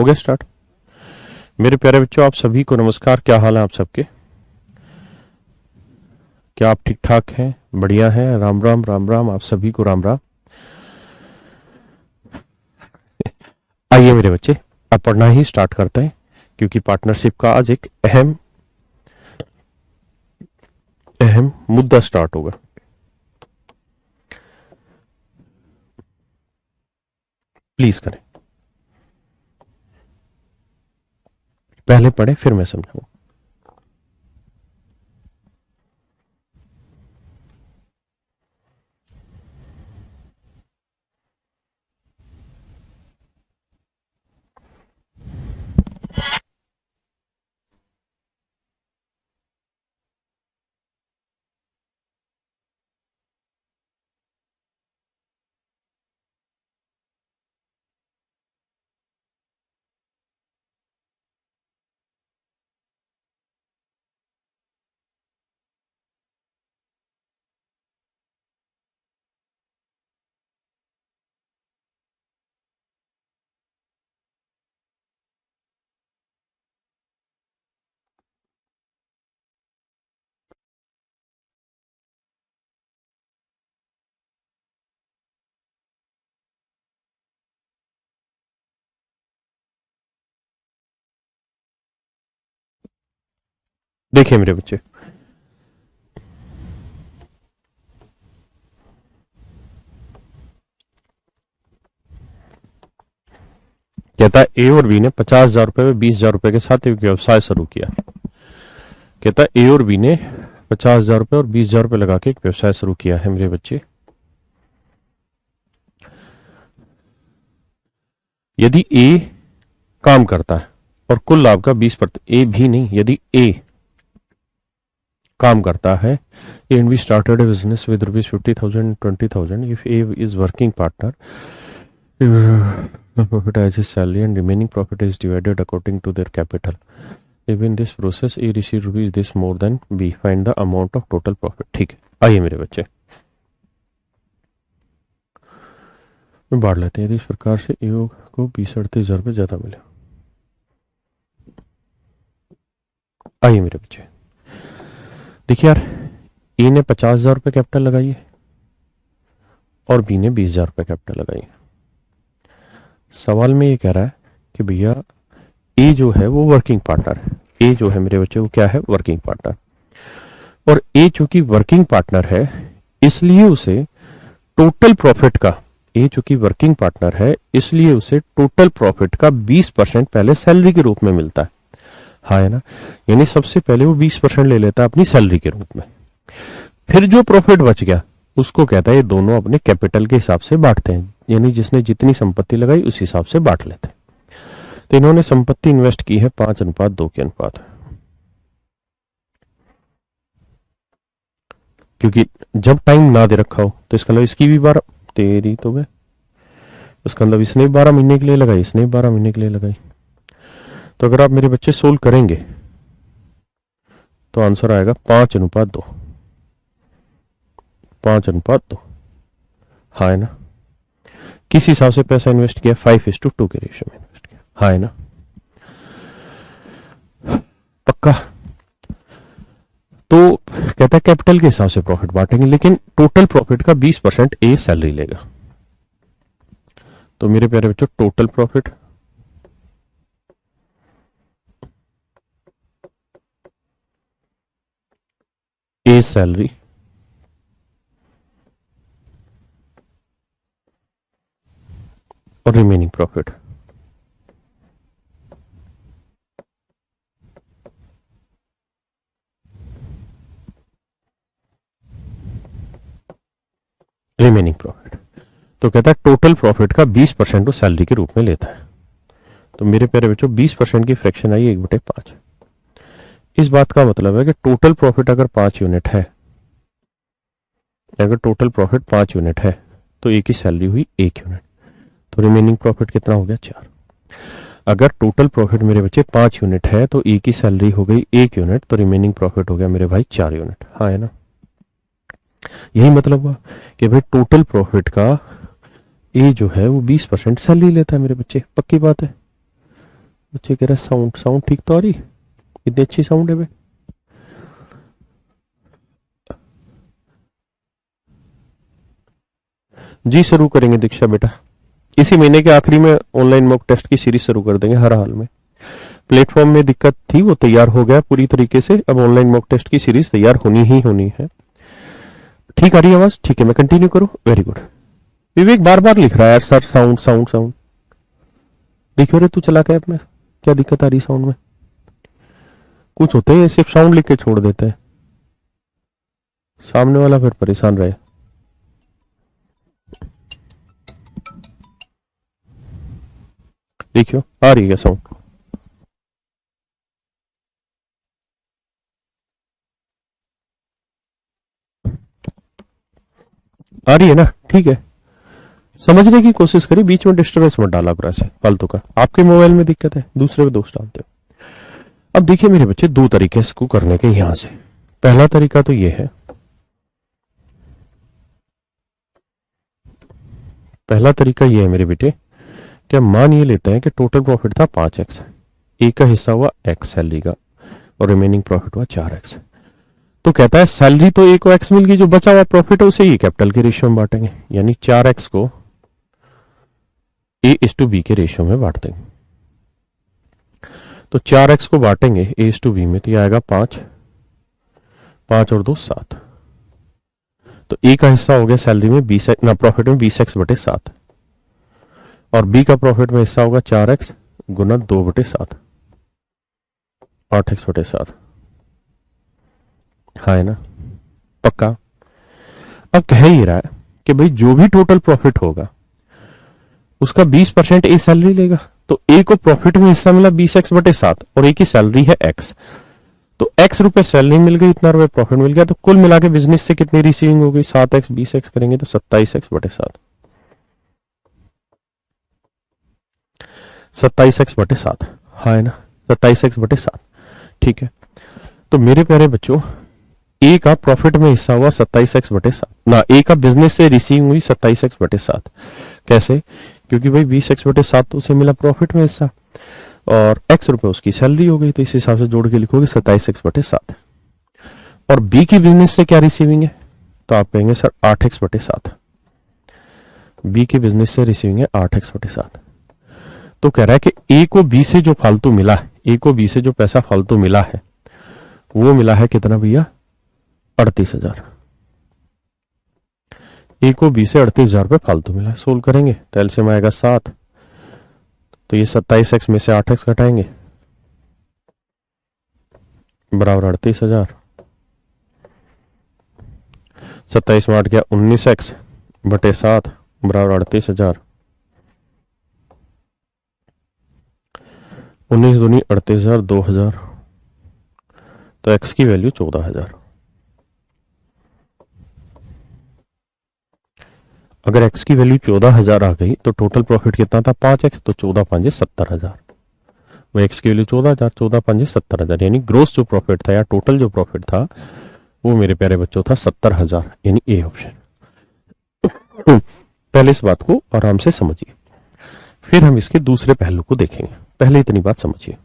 हो गया स्टार्ट। मेरे प्यारे बच्चों, आप सभी को नमस्कार। क्या हाल है आप सबके? क्या आप ठीक ठाक हैं? बढ़िया हैं? राम राम राम राम, आप सभी को राम राम। आइए मेरे बच्चे, अब पढ़ना ही स्टार्ट करते हैं, क्योंकि पार्टनरशिप का आज एक अहम अहम मुद्दा स्टार्ट होगा। प्लीज करें, पहले पढ़े फिर मैं समझाऊंगा। देखिए मेरे बच्चे, कहता है ए और बी ने 50,000 रुपए में 20,000 रुपए के साथ एक व्यवसाय शुरू किया। कहता है ए और बी ने 50,000 रुपए और 20,000 रुपए लगा के एक व्यवसाय शुरू किया है। मेरे बच्चे, यदि ए काम करता है और कुल लाभ का 20%, ए भी नहीं, यदि ए काम करता है, A and be started A business with ₹50,000 20,000, if A is working partner, profit as his salary and remaining profit is divided according to their capital. If in this process A received rupees this more than B, find the amount of total profit. ठीक है, आइए मेरे बच्चे, में बांट लेते हैं। यदि इस प्रकार से ए को 20-38,000 रुपये ज्यादा मिले। आइए मेरे बच्चे, देखिए यार, ए ने 50,000 रुपये कैपिटल लगाई है और बी ने 20,000 रुपये कैपिटल लगाई है। सवाल में ये कह रहा है कि भैया ए जो है वो वर्किंग पार्टनर है। ए जो है मेरे बच्चे वो क्या है? Working partner. और ए चूंकि वर्किंग पार्टनर है, इसलिए उसे टोटल प्रॉफिट का, ए चूंकि वर्किंग पार्टनर है इसलिए उसे टोटल प्रॉफिट का 20% पहले सैलरी के रूप में मिलता है। हाँ है ना? यानी सबसे पहले वो 20% ले लेता है अपनी सैलरी के रूप में। फिर जो प्रॉफिट बच गया उसको कहता है ये दोनों अपने कैपिटल के हिसाब से बांटते हैं, यानी जिसने जितनी संपत्ति लगाई उस हिसाब से बांट लेते हैं। तो इन्होंने संपत्ति इन्वेस्ट की है 5:2 के अनुपात, क्योंकि जब टाइम ना दे रखा हो तो इसका मतलब इसकी भी 12 तेरी तो गए, इसका मतलब इसने 12 महीने के लिए लगाई, इसने 12 महीने के लिए लगाई। तो अगर आप मेरे बच्चे सोल्व करेंगे तो आंसर आएगा 5:2, 5:2। हाँ है ना? किस हिसाब से पैसा इन्वेस्ट किया? 5:2 के रेशियो में इन्वेस्ट किया। हाँ है ना? पक्का? तो कहता है कैपिटल के हिसाब से प्रॉफिट बांटेंगे, लेकिन टोटल प्रॉफिट का 20% ए सैलरी लेगा। तो मेरे प्यारे बच्चों, टोटल प्रॉफिट ए सैलरी और रिमेनिंग प्रॉफिट रिमेनिंग प्रॉफिट। तो कहता है टोटल प्रॉफिट का 20% वो सैलरी के रूप में लेता है। तो मेरे प्यारे बच्चों, 20% की फ्रैक्शन आई 1/5। इस बात का मतलब है कि टोटल प्रॉफिट अगर 5 यूनिट है, अगर टोटल प्रॉफिट 5 यूनिट है तो ए की सैलरी हुई 1 यूनिट, तो रिमेनिंग प्रॉफिट कितना हो गया? 4। अगर टोटल प्रॉफिट मेरे बच्चे 5 यूनिट है तो ए की सैलरी हो गई 1 यूनिट, तो रिमेनिंग प्रॉफिट हो गया मेरे भाई 4 यूनिट। हाँ है ना? यही मतलब हुआ कि भाई टोटल प्रॉफिट का ए जो है वो 20% सैलरी लेता है मेरे बच्चे। पक्की बात है? बच्चे कह रहे साउंड साउंड ठीक तो आ रही, इतनी अच्छी साउंड है भाई। जी शुरू करेंगे दीक्षा बेटा, इसी महीने के आखिरी में ऑनलाइन मॉक टेस्ट की सीरीज शुरू कर देंगे हर हाल में। प्लेटफॉर्म में दिक्कत थी, वो तैयार हो गया पूरी तरीके से, अब ऑनलाइन मॉक टेस्ट की सीरीज तैयार होनी ही होनी है। ठीक आ रही है आवाज? ठीक है, मैं कंटिन्यू करूं? Very good. विवेक बार बार लिख रहा है यार सर साउंड साउंड साउंड। देखियो रे तू चला के अपने, क्या दिक्कत आ रही साउंड में? कुछ होते हैं सिर्फ साउंड लिख के छोड़ देते हैं, सामने वाला फिर परेशान रहे। देखियो आ रही है साउंड, आ रही है ना? ठीक है, समझने की कोशिश करिए, बीच में डिस्टर्बेंस मत डाला करो ऐसे फालतू का। आपके मोबाइल में दिक्कत है, दूसरे पे दोष डालते हो। अब देखिए मेरे बच्चे, दो तरीके इसको करने के यहां से। पहला तरीका तो ये है, पहला तरीका ये है मेरे बेटे, क्या मान ये लेते हैं कि टोटल प्रॉफिट था 5x, ए का हिस्सा हुआ x सैलरी का, और रिमेनिंग प्रॉफिट हुआ 4x। तो कहता है सैलरी तो ए को x मिल गई, जो बचा हुआ प्रॉफिट है उसे ही कैपिटल के रेशियो में बांटेंगे, यानी 4x को ए इस टू बी के रेशियो में बांट देंगे। तो 4x को बांटेंगे ए इस टू बी में, तो ये आएगा 5, 5 और 2 7। तो ए का हिस्सा हो गया सैलरी में 20 ना प्रॉफिट में 20x बटे 7, और बी का प्रॉफिट में हिस्सा होगा 4x गुना 2 बटे 7, 8x बटे 7। हाँ है ना? पक्का? अब कह ही रहा है कि भाई जो भी टोटल प्रॉफिट होगा उसका 20% ए सैलरी लेगा, तो ए को प्रॉफिट में हिस्सा मिला 20x बटे 7, और ए की सैलरी है x, तो x रुपए सैलरी मिल गई, इतना रुपए प्रॉफिट मिल गया, तो कुल मिला के बिजनेस से कितनी रिसीविंग हो गई? 7x 20x करेंगे तो 27x बटे 7, 27x बटे 7। हाँ है ना? 27x बटे 7। ठीक है, तो मेरे प्यारे बच्चों, ए का प्रॉफिट में हिस्सा हुआ 27x बटे 7 ना, ए का बिजनेस से रिसीविंग हुई 27x बटे 7। कैसे? क्योंकि भाई 20x बटे 7 तो उसे मिला प्रॉफिट में हिस्सा, और x रुपए उसकी सैलरी हो गई, तो इस हिसाब से जोड़ के लिखोगे 27x बटे 7। और बी की बिजनेस से क्या रिसीविंग है? तो आप कहेंगे सर 8x बटे 7। बी के बिजनेस से रिसीविंग है 8x बटे 7। तो कह रहा है कि ए को बी से जो फालतू मिला है, ए को बी से जो पैसा फालतू मिला है, वो मिला है कितना भैया? 38,000। ए को बी से 38,000 रुपये फालतू मिला है। सोल्व करेंगे तो एलसीएम आएगा 7, तो ये 27x में से 8x घटाएंगे बराबर 38,000। 27 में 8 गया 19x बटे 7 बराबर 38,000। 19 दूनी 38,000, 2,000, तो x की वैल्यू 14,000। अगर x की वैल्यू 14,000 आ गई तो टोटल प्रॉफिट कितना था? 5x, तो 14 5 70,000। वो x की वैल्यू 14,000, 14 5 70,000, यानी ग्रोस जो प्रॉफिट था या टोटल जो प्रॉफिट था वो मेरे प्यारे बच्चों था 70,000, यानी ए ऑप्शन। पहले इस बात को आराम से समझिए, फिर हम इसके दूसरे पहलू को देखेंगे। पहले इतनी बात समझिए।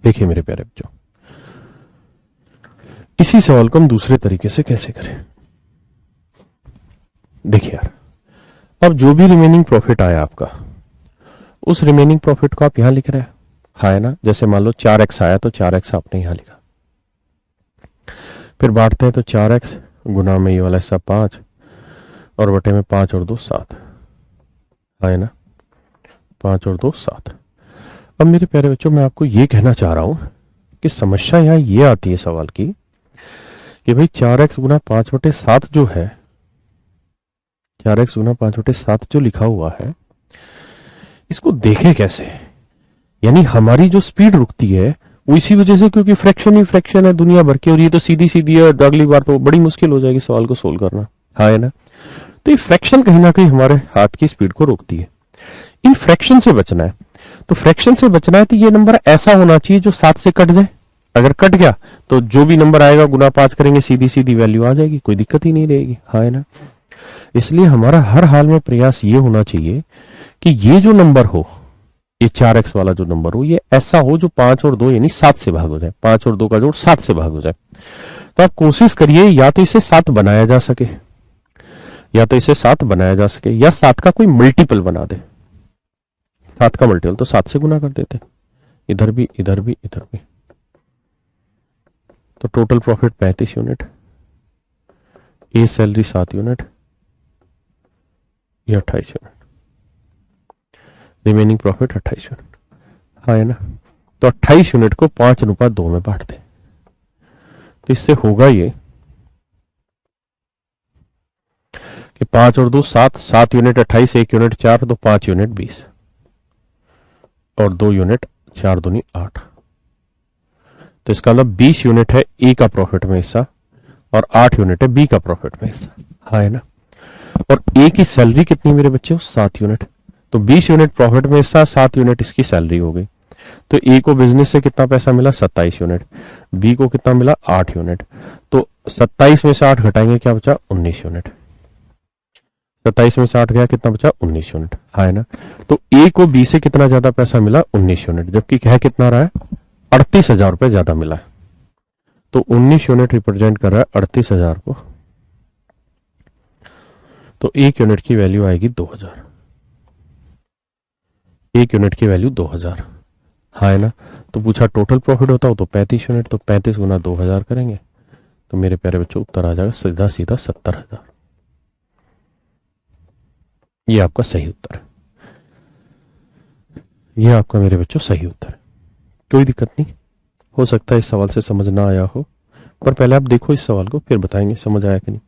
देखिए मेरे प्यारे बच्चों, इसी सवाल को हम दूसरे तरीके से कैसे करें। देखिए यार, अब जो भी रिमेनिंग प्रॉफिट आया आपका, उस रिमेनिंग प्रॉफिट को आप यहां लिख रहे हैं, हाँ है ना। जैसे मान लो 4x आया तो 4x आपने यहां लिखा, फिर बांटते हैं तो 4x गुना में ये वाला हिस्सा 5 और बटे में 5 और 2 7, हाँ है ना, 5 और 2 7। अब मेरे प्यारे बच्चों, मैं आपको ये कहना चाह रहा हूं कि समस्या यहां ये आती है सवाल की कि भाई 4x गुना 5 बटे 7 जो है, 4x गुना 5 बटे 7 जो लिखा हुआ है, इसको देखें कैसे। यानी हमारी जो स्पीड रुकती है वो इसी वजह से, क्योंकि फ्रैक्शन ही फ्रैक्शन है दुनिया भर के, और ये तो सीधी सीधी है, अगली बार तो बड़ी मुश्किल हो जाएगी सवाल को सोल्व करना, हाँ है ना। तो ये फ्रैक्शन कहीं ना कहीं हमारे हाथ की स्पीड को रोकती है। इन फ्रैक्शन से बचना है, तो फ्रैक्शन से बचना है तो ये नंबर ऐसा होना चाहिए जो 7 से कट जाए। अगर कट गया तो जो भी नंबर आएगा गुना 5 करेंगे, सीधी सीधी वैल्यू आ जाएगी, कोई दिक्कत ही नहीं रहेगी, हाँ है ना। इसलिए हमारा हर हाल में प्रयास ये होना चाहिए कि ये जो नंबर हो, ये 4x वाला जो नंबर हो, ये ऐसा हो जो 5 और 2 यानी 7 से भाग हो जाए, 5 और 2 का जोड़ 7 से भाग हो जाए। तो आप कोशिश करिए या तो इसे 7 बनाया जा सके, या तो इसे 7 बनाया जा सके, या 7 का कोई मल्टीपल बना दे। 7 का मल्टीपल तो 7 से गुना कर देते, इधर भी इधर भी इधर भी। तो टोटल प्रॉफिट 35 यूनिट, ए सैलरी 7 यूनिट, ये 28 यूनिट, रिमेनिंग प्रॉफिट 28 यूनिट, हाँ है ना। तो 28 यूनिट को 5:2 में बांट दें, तो इससे होगा ये कि 5 और 2 7, 7 यूनिट 28, 1 यूनिट 4, तो 5 यूनिट 20 और 2 यूनिट 4 दूनी 8। तो इसका मतलब 20 यूनिट है ए का प्रॉफिट में हिस्सा और 8 यूनिट है बी का प्रॉफिट में हिस्सा, हाँ है ना। और ए की सैलरी कितनी मेरे बच्चे, 7 यूनिट। तो 20 यूनिट प्रॉफिट में हिस्सा, 7 यूनिट इसकी सैलरी हो गई। तो ए को बिजनेस से कितना पैसा मिला, 27 यूनिट। बी को कितना मिला, 8 यूनिट। तो 27 में से 8 घटाएंगे, क्या बचा, 19 यूनिट। 27 में से 8 गया, कितना बचा, 19 यूनिट, हाँ है ना। तो ए को बी से कितना ज्यादा पैसा मिला, 19 यूनिट, जबकि कह कितना रहा है, 38,000 रुपए ज्यादा मिला है। तो 19 यूनिट रिप्रेजेंट कर रहा है 38,000 को। तो 1 यूनिट की वैल्यू आएगी 2000, 1 यूनिट की वैल्यू 2000, हाँ है ना। तो पूछा टोटल प्रॉफिट होता हो तो 35 यूनिट, तो 35 गुना 2000 करेंगे तो मेरे प्यारे बच्चों उत्तर आ जाएगा सीधा सीधा 70,000। ये आपका सही उत्तर है, ये आपका मेरे बच्चों सही उत्तर है। कोई दिक्कत नहीं, हो सकता है इस सवाल से समझ ना आया हो, पर पहले आप देखो इस सवाल को, फिर बताएंगे समझ आया कि नहीं।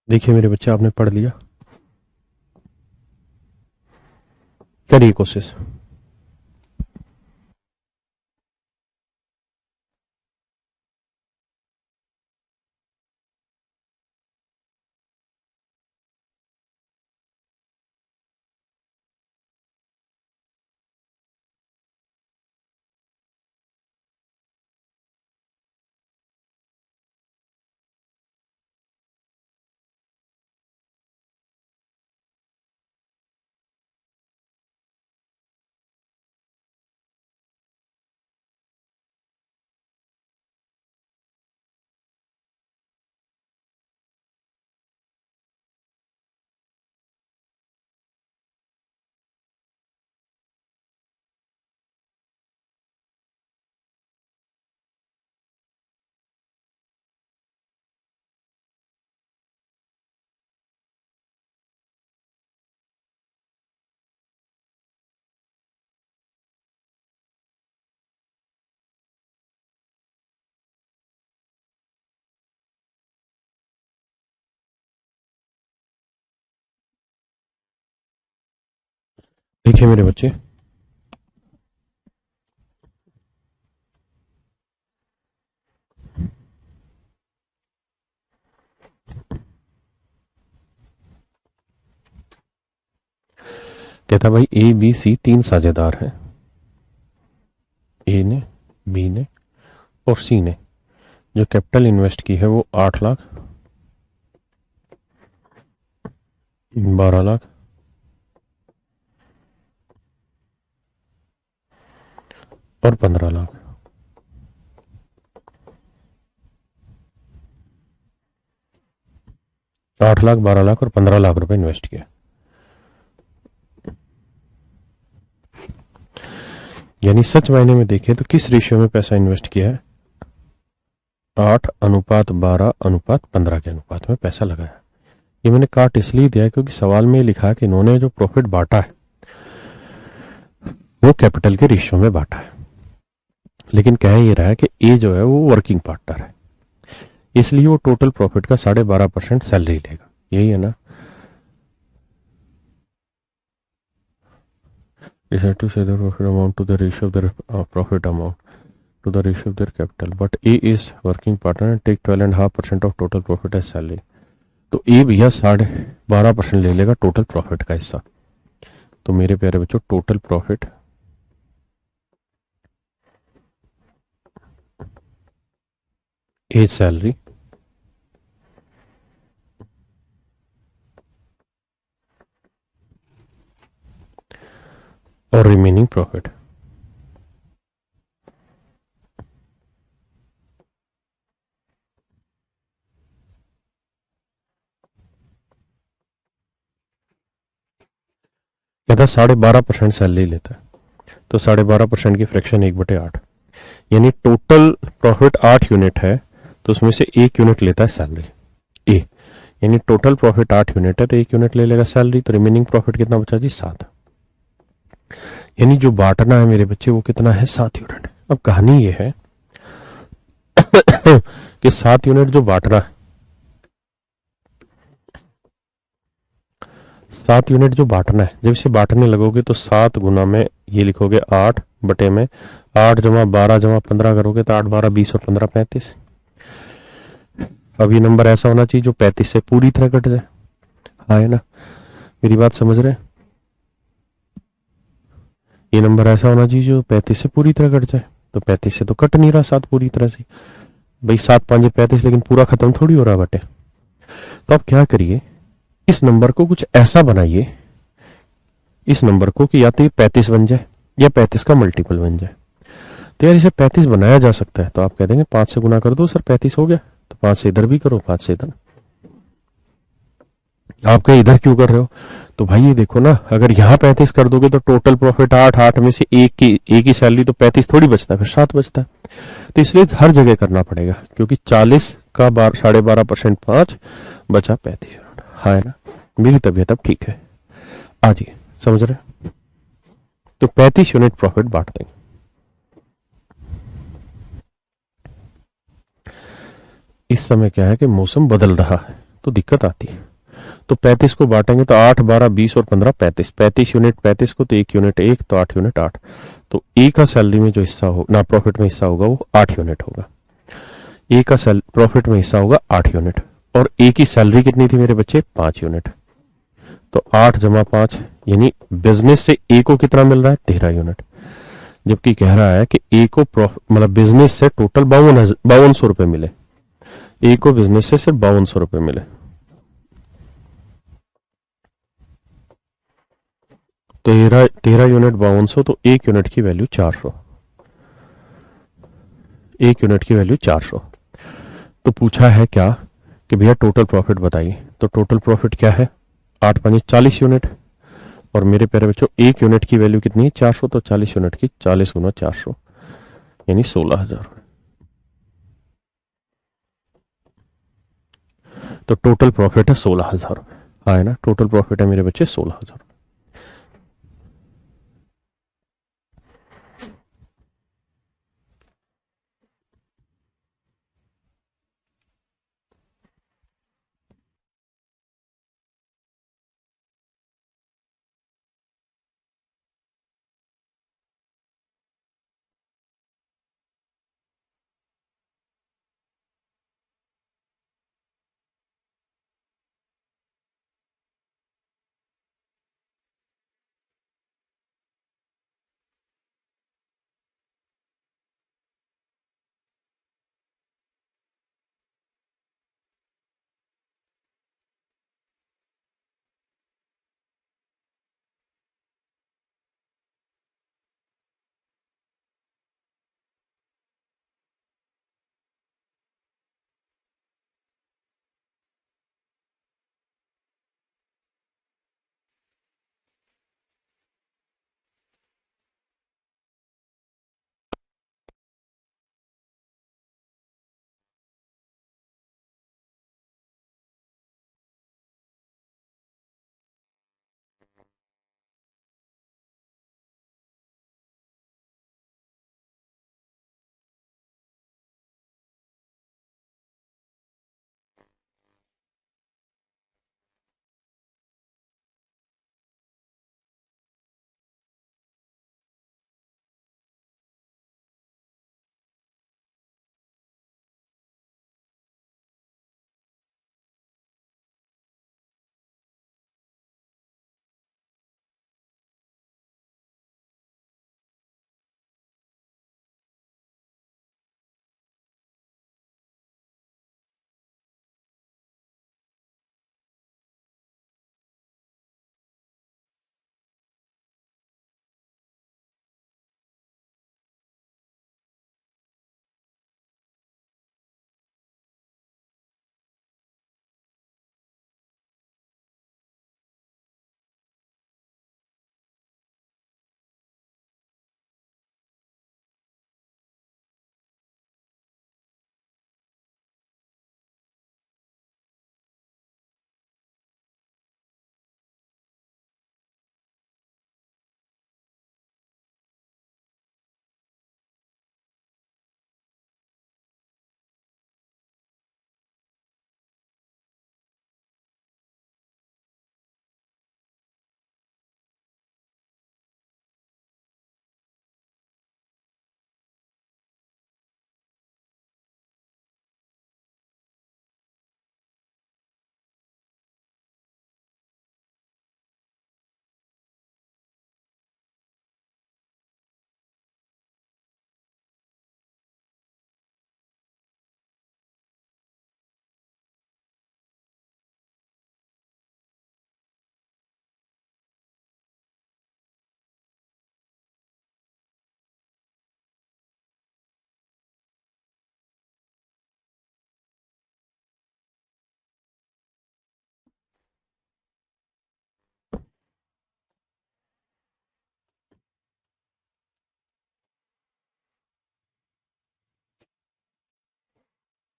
देखिए मेरे बच्चे, आपने पढ़ लिया, करिए कोशिश। देखिए मेरे बच्चे, कहता भाई ए बी सी तीन साझेदार हैं, ए ने, बी ने और सी ने। जो कैपिटल इन्वेस्ट की है वो 8 लाख, 12 लाख और 15 लाख। 8 लाख, 12 लाख और 15 लाख रुपए इन्वेस्ट किया। यानी सच मायने में देखें तो किस रेशियो में पैसा इन्वेस्ट किया है? 8:12:15 के अनुपात में पैसा लगाया। ये मैंने काट इसलिए दिया क्योंकि सवाल में लिखा है कि इन्होंने जो प्रॉफिट बांटा है वो कैपिटल के रेशियो में बांटा है, लेकिन कह ये रहा है कि ए जो है वो वर्किंग पार्टनर है, इसलिए वो टोटल प्रॉफिट का 12.5% सैलरी लेगा। यही है ना? Decide to say the profit amount to the ratio of their profit amount to the ratio of their capital, but A is working partner and take 12.5% of total profit as salary. तो ए भैया 12.5% ले लेगा total profit का हिस्सा। तो मेरे प्यारे बच्चों, टोटल प्रॉफिट ए सैलरी और रिमेनिंग प्रॉफिट। कहता 12.5% सैलरी लेता है, तो 12.5% की फ्रैक्शन 1/8, यानी टोटल प्रॉफिट 8 यूनिट है, तो उसमें से 1 यूनिट लेता है सैलरी ए। यानी टोटल प्रॉफिट 8 यूनिट है तो 1 यूनिट ले लेगा सैलरी, तो रिमेनिंग प्रॉफिट कितना बचा जी? 7। यानी जो बांटना है मेरे बच्चे वो कितना है? 7 यूनिट। अब कहानी ये है कि 7 यूनिट जो बांटना है, 7 यूनिट जो बांटना है, जब इसे बांटने लगोगे तो 7 गुना में ये लिखोगे 8 बटे में 8 + 12 + 15 करोगे तो 8 × 12 = 20 और 15 = 35। अब ये नंबर ऐसा होना चाहिए जो 35 से पूरी तरह कट जाए। हाँ है ना? मेरी बात समझ रहे हैं? ये नंबर ऐसा होना चाहिए जो 35 से पूरी तरह कट जाए। तो 35 से तो कट नहीं रहा 7 पूरी तरह से। भाई 7×5 = 35, लेकिन पूरा खत्म थोड़ी हो रहा बटे। तो आप क्या करिए, इस नंबर को कुछ ऐसा बनाइए, इस नंबर को कि या तो ये 35 बन जाए या 35 का मल्टीपल बन जाए। तो यार इसे 35 बनाया जा सकता है, तो आप कह देंगे 5 से गुना कर दो सर, 35 हो गया। तो 5 से इधर भी करो, 5 से इधर। आप कहे इधर क्यों कर रहे हो? तो भाई ये देखो ना, अगर यहाँ 35 कर दोगे तो टोटल प्रॉफिट 8, 8 में से एक की सैलरी, तो 35 थोड़ी बचता है, फिर 7 बचता है। तो इसलिए हर जगह करना पड़ेगा, क्योंकि 40 का 12.5% 5 बचा 35। हाँ है ना? मेरी तबीयत अब ठीक है। आ जाइए, समझ रहे? तो 35 यूनिट प्रॉफिट बांट देंगे। इस समय क्या है कि मौसम बदल रहा है तो दिक्कत आती है। तो 35 को बांटेंगे तो 8, 12, 20 और 15 = 35। 35 यूनिट 35 को, तो 1 यूनिट 1, तो 8 यूनिट 8। तो ए का सैलरी में जो हिस्सा हो ना, प्रॉफिट में हिस्सा होगा वो 8 यूनिट होगा। ए का प्रॉफिट में हिस्सा होगा 8 यूनिट। और ए की सैलरी कितनी थी मेरे बच्चे? 5 यूनिट। तो 8 + 5, यानी बिजनेस से ए को कितना मिल रहा है? 13 यूनिट। जबकि कह रहा है कि ए को मतलब बिजनेस से टोटल 5200 रुपए मिले, ए को बिजनेस से सिर्फ 5200 रुपए मिले। तो 13 यूनिट 5200, तो 1 यूनिट की वैल्यू 400। 1 यूनिट की वैल्यू 400। तो पूछा है क्या कि भैया टोटल प्रॉफिट बताइए। तो टोटल प्रॉफिट क्या है? 8×5 = 40 यूनिट। और मेरे प्यारे बच्चों 1 यूनिट की वैल्यू कितनी है? 400। तो 40 यूनिट की 40 × 400 यानी 16,000। तो टोटल प्रॉफिट है 16,000। हाँ है ना? टोटल प्रॉफिट है मेरे बच्चे 16,000।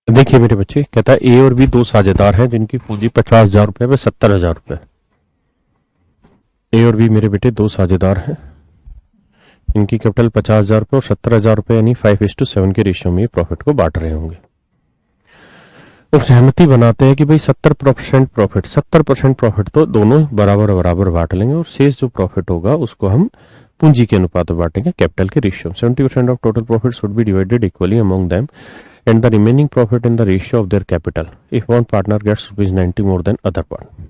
देखिए मेरे बच्चे, कहता है ए और बी दो साझेदार हैं जिनकी पूंजी 50,000 रुपए पे 70,000 रुपए। ए और बी मेरे बेटे दो साझेदार हैं, इनकी कैपिटल 50,000 रुपए और 70,000 रुपए यानी 5:7 के रेशियो में प्रॉफिट को बांट रहे होंगे। और सहमति बनाते हैं कि भाई 70% प्रॉफिट तो दोनों बराबर बराबर बांट लेंगे और शेष जो प्रॉफिट होगा उसको हम पूंजी के अनुपात में बांटेंगे, कैपिटल के ratio. 70% of total profit should be divided equally among them and the remaining profit in the ratio of their capital if one partner gets ₹90 more than other partner.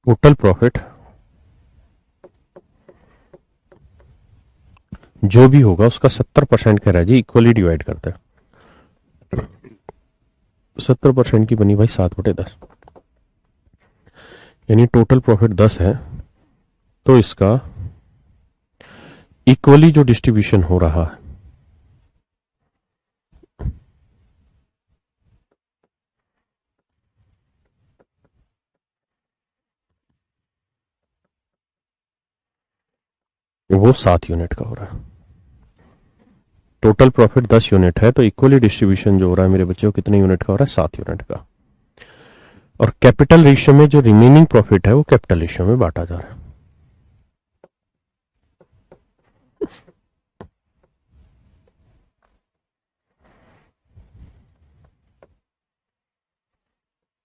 Total profit जो भी होगा उसका 70% कह रहा है जी, equally divide करता है। 70% की बनी भाई 7/10, यानी टोटल प्रॉफिट 10 है तो इसका इक्वली जो डिस्ट्रीब्यूशन हो रहा है वो 7 यूनिट का हो रहा है। टोटल प्रॉफिट 10 यूनिट है तो इक्वली डिस्ट्रीब्यूशन जो हो रहा है मेरे बच्चों कितने यूनिट का हो रहा है? 7 यूनिट का। और कैपिटल रेशियो में जो रिमेनिंग प्रॉफिट है वो कैपिटल रेशियो में बांटा जा रहा है।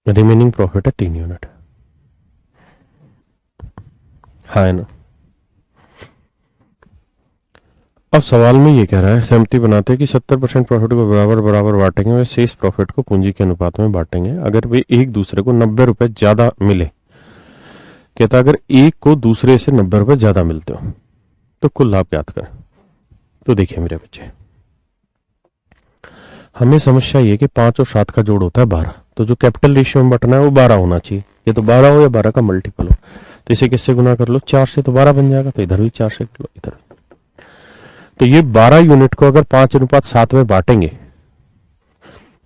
रिमेनिंग प्रॉफिट है 3 यूनिट, हाँ है ना। अब सवाल में ये कह रहा है, सहमति बनाते हैं कि 70% प्रॉफिट को बराबर बराबर बांटेंगे वे शेष प्रॉफिट को पूंजी के अनुपात में बांटेंगे अगर वे एक दूसरे को 90 रुपए ज्यादा मिले। कहता अगर एक को दूसरे से 90 रुपए ज्यादा मिलते हो तो कुल लाभ ज्ञात करें। तो देखिए मेरे बच्चे, हमें समस्या ये कि 5 और 7 का जोड़ होता है 12, तो जो कैपिटल रेशियो में बटना है वो 12 होना चाहिए। ये तो 12 हो या 12 का मल्टीपल हो, तो इसे किससे गुना कर लो? 4 से, तो 12 बन जाएगा। तो इधर भी 4 से कर लो, इधर। तो ये 12 यूनिट को अगर 5:7 में बांटेंगे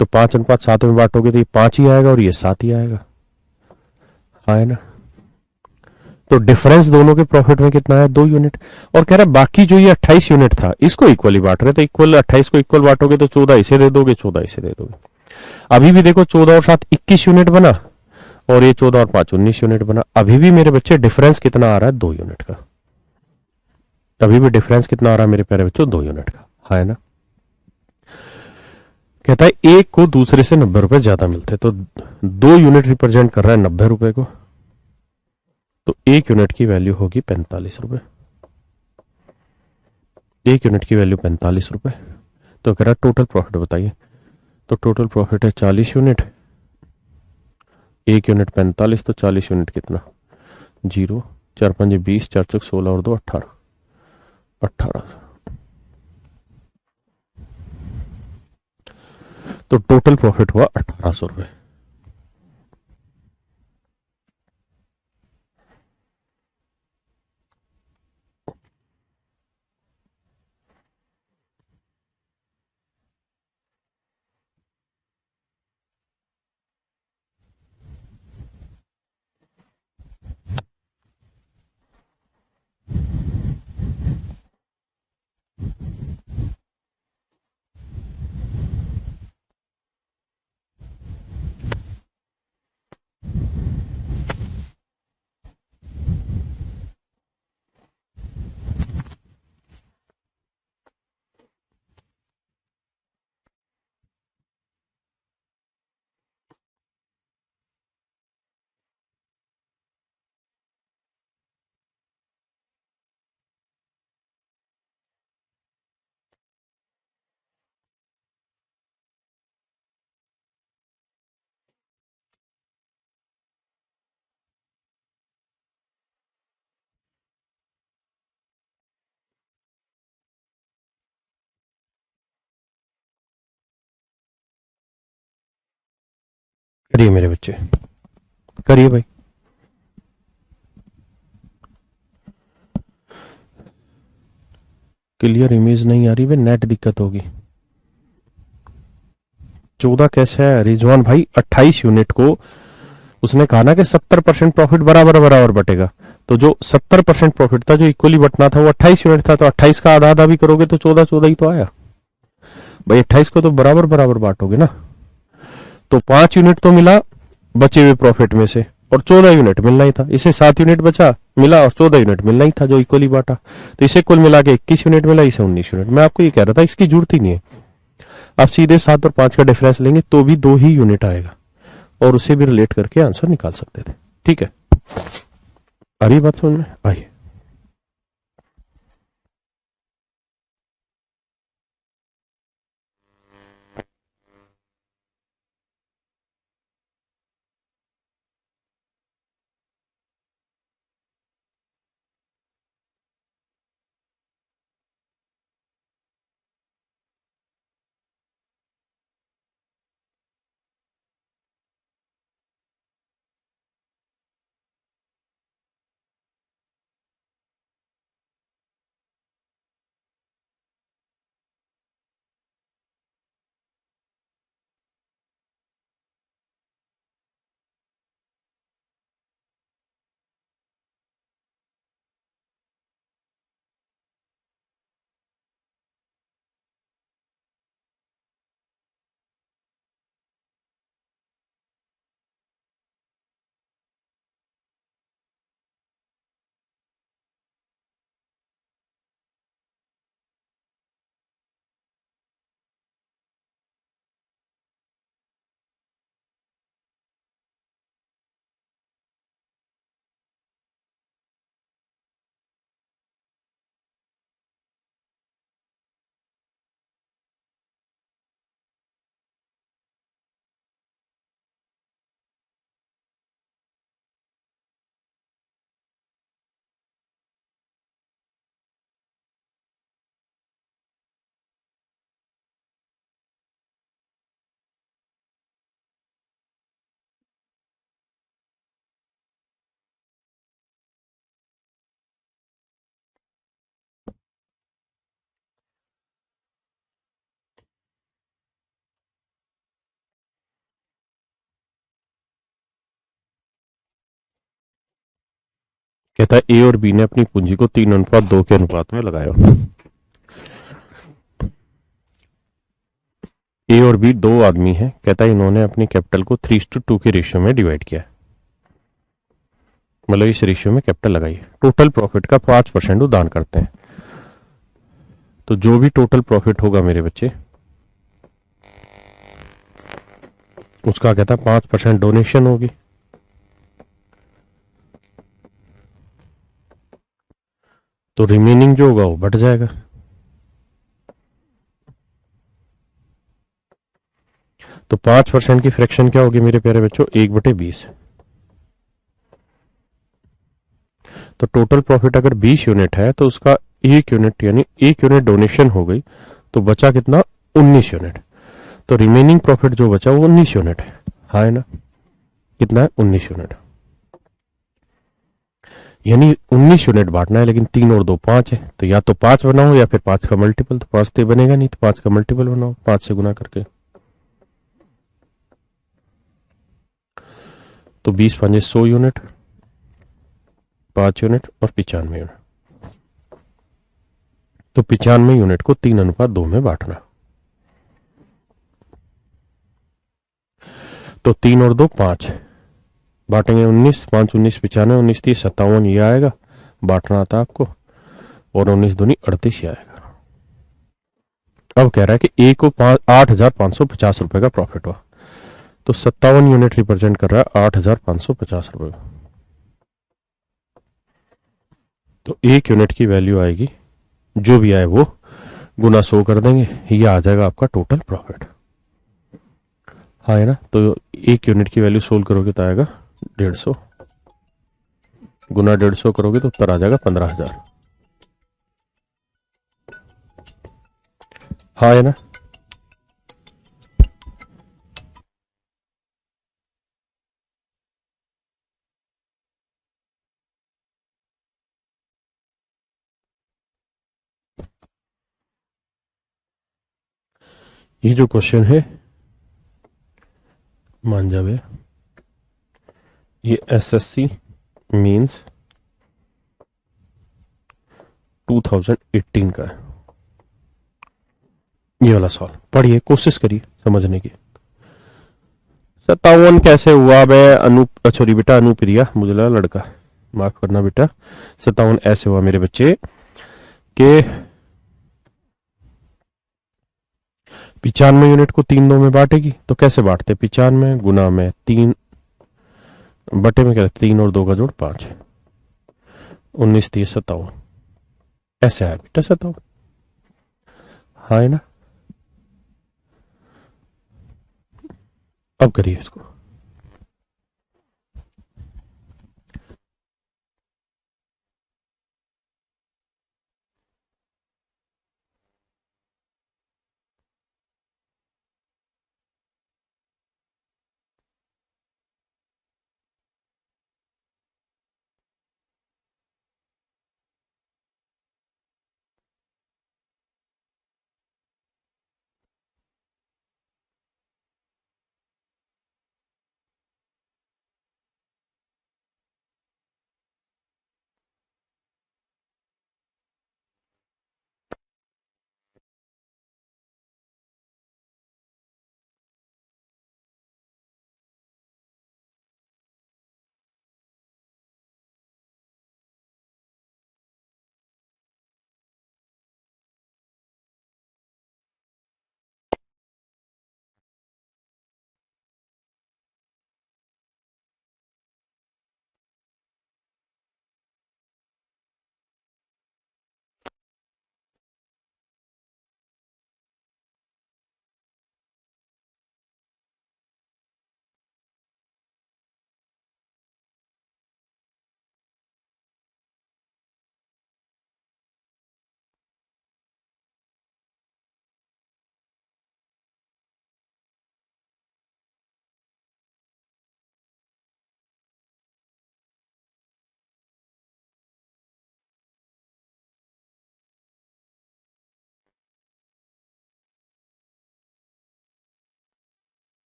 तो 5:7 में बांटोगे तो ये 5 ही आएगा और ये 7 ही आएगा, हाँ है ना। तो डिफरेंस दोनों के प्रॉफिट में कितना है? 2 यूनिट। और कह रहा है बाकी जो ये 28 यूनिट था इसको इक्वली बांट रहे, तो इक्वल 28 को इक्वल बांटोगे तो 14 इसे दे दोगे, 14 इसे दे दोगे। अभी भी देखो 14 और 7 21 यूनिट बना और ये 14 और 5 19 यूनिट बना। अभी भी मेरे बच्चे डिफरेंस कितना आ रहा है? 2 यूनिट का। अभी भी डिफरेंस कितना आ रहा है मेरे प्यारे बच्चों? 2 यूनिट का, है ना। कहता है एक को दूसरे से 90 रुपए ज्यादा मिलते, तो 2 यूनिट रिप्रेजेंट कर रहा है 90 रुपए को, तो 1 यूनिट की वैल्यू होगी 45 रुपए। 1 यूनिट की वैल्यू 45 रुपए। तो कह रहा है टोटल प्रॉफिट बताइए, तो टोटल प्रॉफिट है 40 यूनिट, 1 यूनिट 45, तो 40 यूनिट कितना? 0, 4 5 20, 4 चौक 16 और 2 18, 18। तो टोटल प्रॉफिट हुआ 1800 रुपए। करिए मेरे बच्चे, करिए भाई। क्लियर इमेज नहीं आ रही वे, नेट दिक्कत होगी। 14 कैसे है रिजवान भाई? 28 यूनिट को उसने कहा ना कि 70% प्रॉफिट बराबर बराबर बटेगा, तो जो 70% प्रॉफिट था, जो इक्वली बटना था, वो 28 यूनिट था, तो 28 का आधा आधा भी करोगे तो 14 14 ही तो आया भाई। 28 को तो बराबर बराबर बांटोगे ना। तो 5 यूनिट तो मिला बचे हुए प्रॉफिट में से, और 14 यूनिट मिलना ही था। इसे 7 यूनिट बचा मिला और 14 यूनिट मिलना ही था जो इक्वली बांटा। तो इसे कुल मिला के 21 यूनिट मिला, इसे 19 यूनिट। मैं आपको ये कह रहा था इसकी जरूरत ही नहीं है, आप सीधे 7 और 5 का डिफरेंस लेंगे तो भी 2 ही यूनिट आएगा, और उसे भी रिलेट करके आंसर निकाल सकते थे। ठीक है, आ रही बात समझ में? आइए, कहता है ए और बी ने अपनी पूंजी को 3:2 के अनुपात में लगाया। ए और बी दो आदमी हैं, कहता है इन्होंने अपनी कैपिटल को 3:2 के रेशियो में डिवाइड किया, मतलब इस रेशियो में कैपिटल लगाई। टोटल प्रॉफिट का 5% दान करते हैं। तो जो भी टोटल प्रॉफिट होगा मेरे बच्चे, उसका कहता है 5% डोनेशन होगी। तो रिमेनिंग जो होगा वो बढ़ जाएगा। तो 5% की फ्रैक्शन क्या होगी मेरे प्यारे बच्चों? 1/20। तो टोटल प्रॉफिट अगर 20 यूनिट है तो उसका 1 यूनिट यानी 1 यूनिट डोनेशन हो गई, तो बचा कितना? 19 यूनिट। तो रिमेनिंग प्रॉफिट जो बचा वो 19 यूनिट है। हाँ है ना? कितना है? 19 यूनिट। यानी 19 यूनिट बांटना है, लेकिन 3 और 2 5 है, तो या तो 5 बनाओ या फिर 5 का मल्टीपल। तो 5 तो बनेगा नहीं, तो 5 का मल्टीपल बनाओ 5 से गुना करके। तो 20 5 100 यूनिट, 5 यूनिट और 95 यूनिट। तो 95 यूनिट को 3:2 में बांटना। तो 3 और 2 5 बांटेंगे 19, 5 19 95, 19 30 57 ये आएगा, बांटना था आपको। और 19 दूनी 38 आएगा। अब कह रहा है कि ए को 8,550 रुपए का प्रॉफिट हुआ, तो 57 यूनिट रिप्रेजेंट कर रहा है 8,550 रुपए। तो 1 यूनिट की वैल्यू आएगी, जो भी आए वो गुना 100 कर देंगे, ये आ जाएगा आपका टोटल प्रॉफिट। हाँ है ना? तो 1 यूनिट की वैल्यू सोल्व करोगे तो आएगा 150, गुना 150 करोगे तो उत्तर आ जाएगा 15,000। हाँ है ना? ये जो क्वेश्चन है मान जावे, ये एसएससी मींस 2018 का है ये वाला सवाल। पढ़िए, कोशिश करिए समझने की। 57 कैसे हुआ बे? सॉरी बेटा, अनुप्रिया, मुझे लगा लड़का, माफ करना बेटा। 57 ऐसे हुआ मेरे बच्चे के 95 यूनिट को 3 दो में बांटेगी तो कैसे बांटते? 95 गुना में 3 बटे में क्या, 3 और 2 का जोड़ 5, 19 30 57 ऐसे आया बेटा 57। हाँ है ना? अब करिए इसको।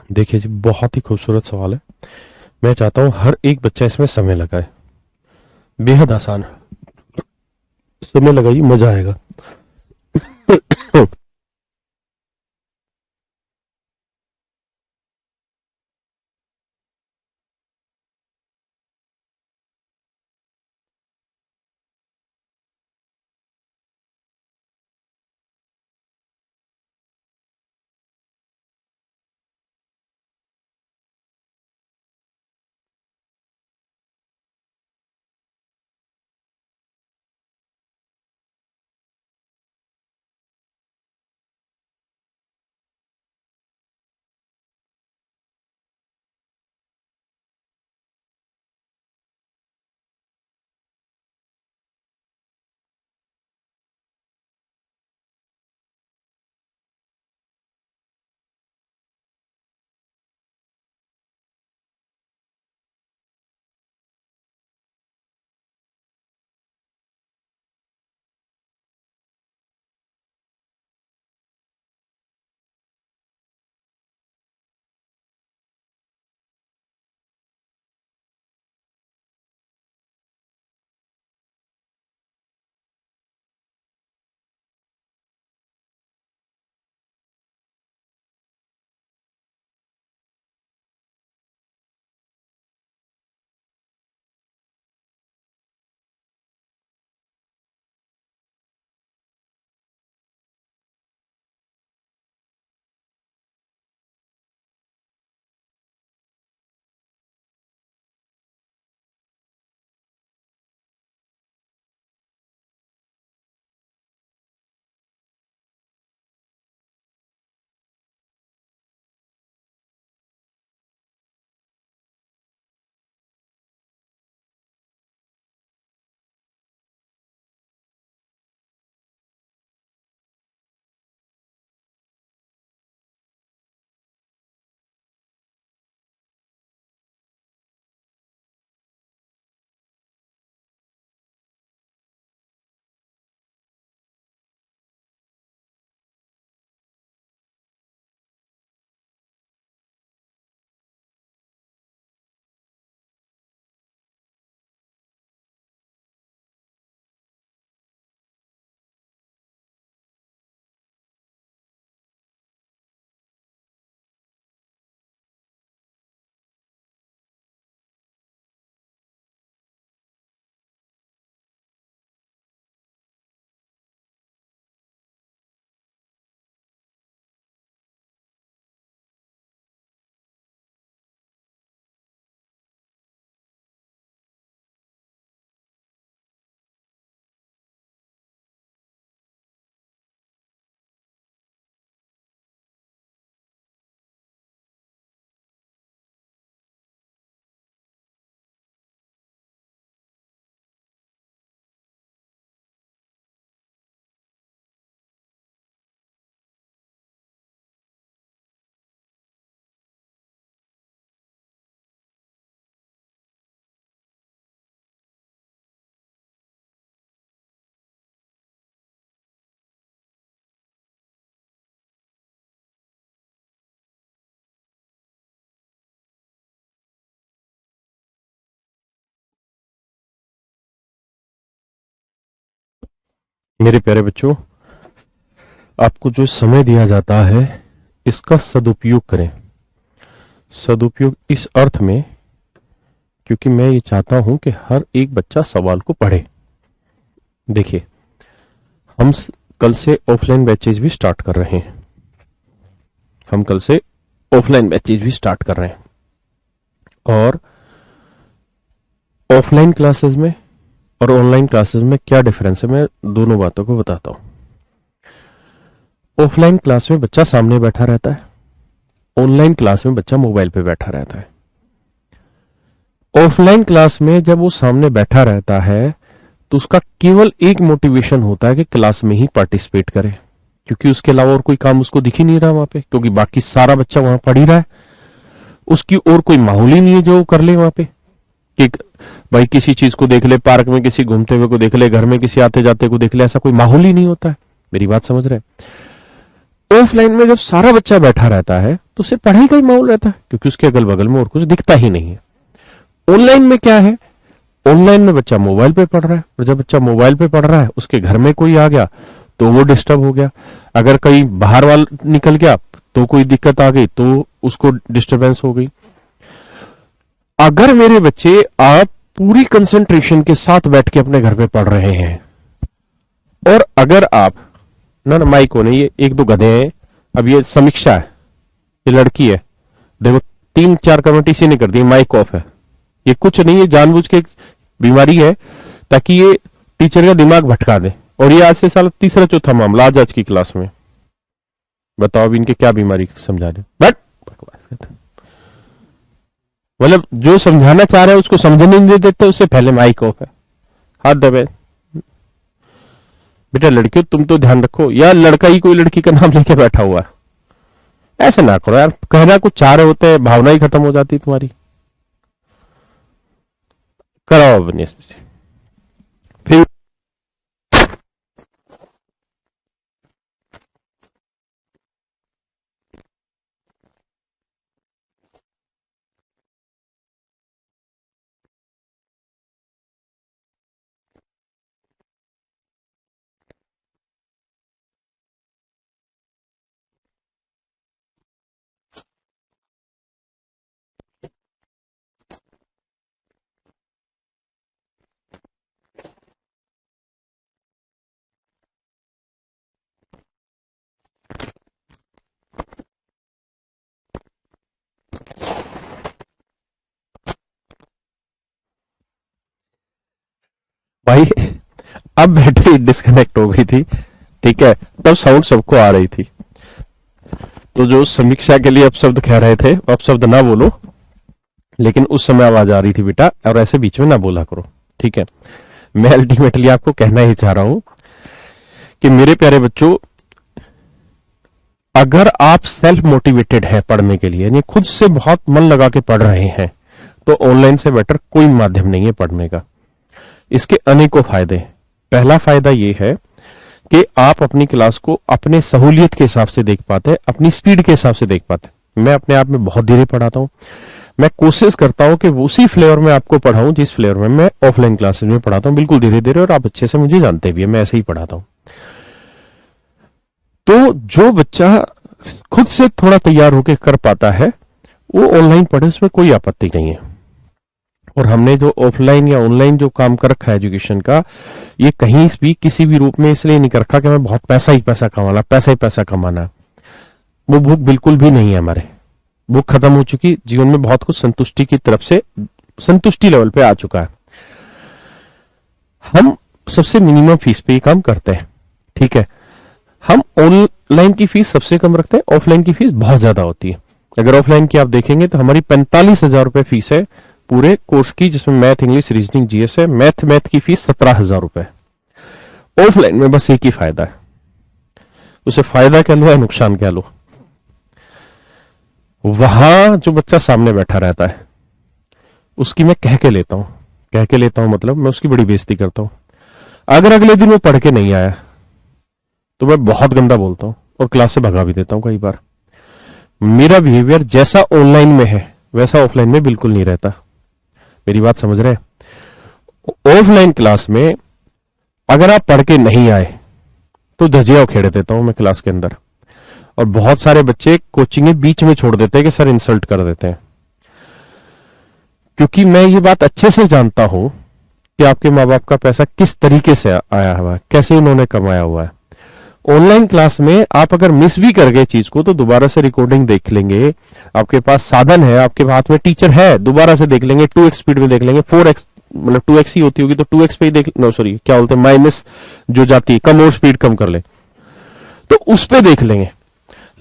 देखिए जी, बहुत ही खूबसूरत सवाल है। मैं चाहता हूं हर एक बच्चा इसमें समय लगाए। बेहद आसान है, समय लगाइए, मजा आएगा। मेरे प्यारे बच्चों, आपको जो समय दिया जाता है इसका सदुपयोग करें। सदुपयोग इस अर्थ में, क्योंकि मैं ये चाहता हूं कि हर एक बच्चा सवाल को पढ़े। देखिए, हम कल से ऑफलाइन बैचेज भी स्टार्ट कर रहे हैं। और ऑफलाइन क्लासेस में और ऑनलाइन क्लासेस में क्या डिफरेंस है, मैं दोनों बातों को बताता हूं। ऑफलाइन क्लास में बच्चा सामने बैठा रहता है, ऑनलाइन क्लास में बच्चा मोबाइल पे बैठा रहता है। ऑफलाइन क्लास में जब वो सामने बैठा रहता है तो उसका केवल एक मोटिवेशन होता है कि क्लास में ही पार्टिसिपेट करे, क्योंकि उसके अलावा और कोई काम उसको दिख ही नहीं रहा वहां पे, क्योंकि बाकी सारा बच्चा वहां पढ़ ही रहा है। उसकी और कोई माहौल ही नहीं है जो कर ले वहां पे, कि भाई किसी चीज को देख ले, पार्क में किसी घूमते हुए को देख ले, घर में किसी आते जाते को देख ले, ऐसा कोई माहौल ही नहीं होता है। मेरी बात समझ रहे हैं? ऑफलाइन में जब सारा बच्चा बैठा रहता है तो उसे पढ़ाई का ही माहौल रहता है, क्योंकि उसके अगल बगल में और कुछ दिखता ही नहीं है। ऑनलाइन में क्या है, ऑनलाइन में बच्चा मोबाइल पे पढ़ रहा है, और जब बच्चा मोबाइल पे पढ़ रहा है उसके घर में कोई आ गया तो वो डिस्टर्ब हो गया, अगर कहीं बाहर वाल निकल गया तो कोई दिक्कत आ गई तो उसको डिस्टरबेंस हो गई। अगर मेरे बच्चे आप पूरी कंसंट्रेशन के साथ बैठ के अपने घर पे पढ़ रहे हैं, और अगर आप ना माइक होने, ये एक दो गधे हैं, अब ये समीक्षा है, ये लड़की है, देखो 3-4 कमेटी से नहीं कर दी, माइक ऑफ है। ये कुछ नहीं है, जानबूझ के बीमारी है ताकि ये टीचर का दिमाग भटका दे। और ये आज से साल तीसरा चौथा मामला आज की क्लास में। बताओ अभी इनके क्या बीमारी समझा रहे, बट बकवास करते, मतलब जो समझाना चाह रहे हैं उसको समझने नहीं देते, उससे पहले माइक ऑफ है, हाथ दबे। बेटा लड़कियों तुम तो ध्यान रखो, या लड़का ही कोई लड़की का नाम लेके बैठा हुआ है, ऐसे ना करो यार। कहना कुछ चाह रहे होते हैं, भावना ही खत्म हो जाती तुम्हारी। कराओ बने फिर। भाई अब बैटरी डिस्कनेक्ट हो गई थी, ठीक है, तब साउंड सबको आ रही थी। तो जो समीक्षा के लिए अपशब्द कह रहे थे, अपशब्द ना बोलो, लेकिन उस समय आवाज आ रही थी बेटा, और ऐसे बीच में ना बोला करो, ठीक है। मैं अल्टीमेटली आपको कहना ही चाह रहा हूं कि मेरे प्यारे बच्चों, अगर आप सेल्फ मोटिवेटेड है पढ़ने के लिए, यानी खुद से बहुत मन लगा के पढ़ रहे हैं, तो ऑनलाइन से बेटर कोई माध्यम नहीं है पढ़ने का। इसके अनेकों फायदे हैं। पहला फायदा यह है कि आप अपनी क्लास को अपने सहूलियत के हिसाब से देख पाते हैं, अपनी स्पीड के हिसाब से देख पाते हैं। मैं अपने आप में बहुत धीरे पढ़ाता हूं, मैं कोशिश करता हूं कि उसी फ्लेवर में आपको पढ़ाऊं जिस फ्लेवर में मैं ऑफलाइन क्लासेस में पढ़ाता हूं, बिल्कुल धीरे धीरे, और आप अच्छे से मुझे जानते भी है, मैं ऐसे ही पढ़ाता हूं। तो जो बच्चा खुद से थोड़ा तैयार होकर कर पाता है वो ऑनलाइन पढ़े, उसमें कोई आपत्ति नहीं है। और हमने जो ऑफलाइन या ऑनलाइन जो काम कर रखा है एजुकेशन का, ये कहीं भी किसी भी रूप में इसलिए नहीं कर रखा कि मैं बहुत पैसा ही पैसा कमाना, पैसा ही पैसा कमाना। वो भूख बिल्कुल भी नहीं है हमारे, भूख खत्म हो चुकी, जीवन में बहुत कुछ संतुष्टि की तरफ से संतुष्टि लेवल पे आ चुका है। हम सबसे मिनिमम फीस पे ये काम करते हैं, ठीक है। हम ऑनलाइन की फीस सबसे कम रखते हैं, ऑफलाइन की फीस बहुत ज्यादा होती है। अगर ऑफलाइन की आप देखेंगे तो हमारी 45,000 रुपए फीस है पूरे कोर्स की, जिसमें मैथ, इंग्लिश, रीजनिंग, जीएस है। मैथ की फीस 17,000 रुपए। ऑफलाइन में बस एक ही फायदा है, उसे फायदा कह लो या नुकसान कह लो, वहां जो बच्चा सामने बैठा रहता है उसकी मैं कह के लेता हूं, मतलब मैं उसकी बड़ी बेइज्जती करता हूं। अगर अगले दिन वो पढ़ के नहीं आया तो मैं बहुत गंदा बोलता हूं और क्लास से भगा भी देता हूं कई बार। मेरा बिहेवियर जैसा ऑनलाइन में है वैसा ऑफलाइन में बिल्कुल नहीं रहता। मेरी बात समझ रहे हैं? ऑफलाइन क्लास में अगर आप पढ़ के नहीं आए तो धजिया उखेड़ देता हूं मैं क्लास के अंदर। और बहुत सारे बच्चे कोचिंग के बीच में छोड़ देते हैं कि सर इंसल्ट कर देते हैं, क्योंकि मैं ये बात अच्छे से जानता हूं कि आपके माँ बाप का पैसा किस तरीके से आया हुआ है, कैसे उन्होंने कमाया हुआ है। ऑनलाइन क्लास में आप अगर मिस भी कर गए चीज को तो दोबारा से रिकॉर्डिंग देख लेंगे, आपके पास साधन है, आपके हाथ में टीचर है, दोबारा से देख लेंगे, 2x स्पीड में देख लेंगे, 4x मतलब 2x ही होती होगी तो 2x पे ही देख, नो सॉरी क्या बोलते हैं, माइनस जो जाती है कम, और स्पीड कम कर ले तो उस पे देख लेंगे।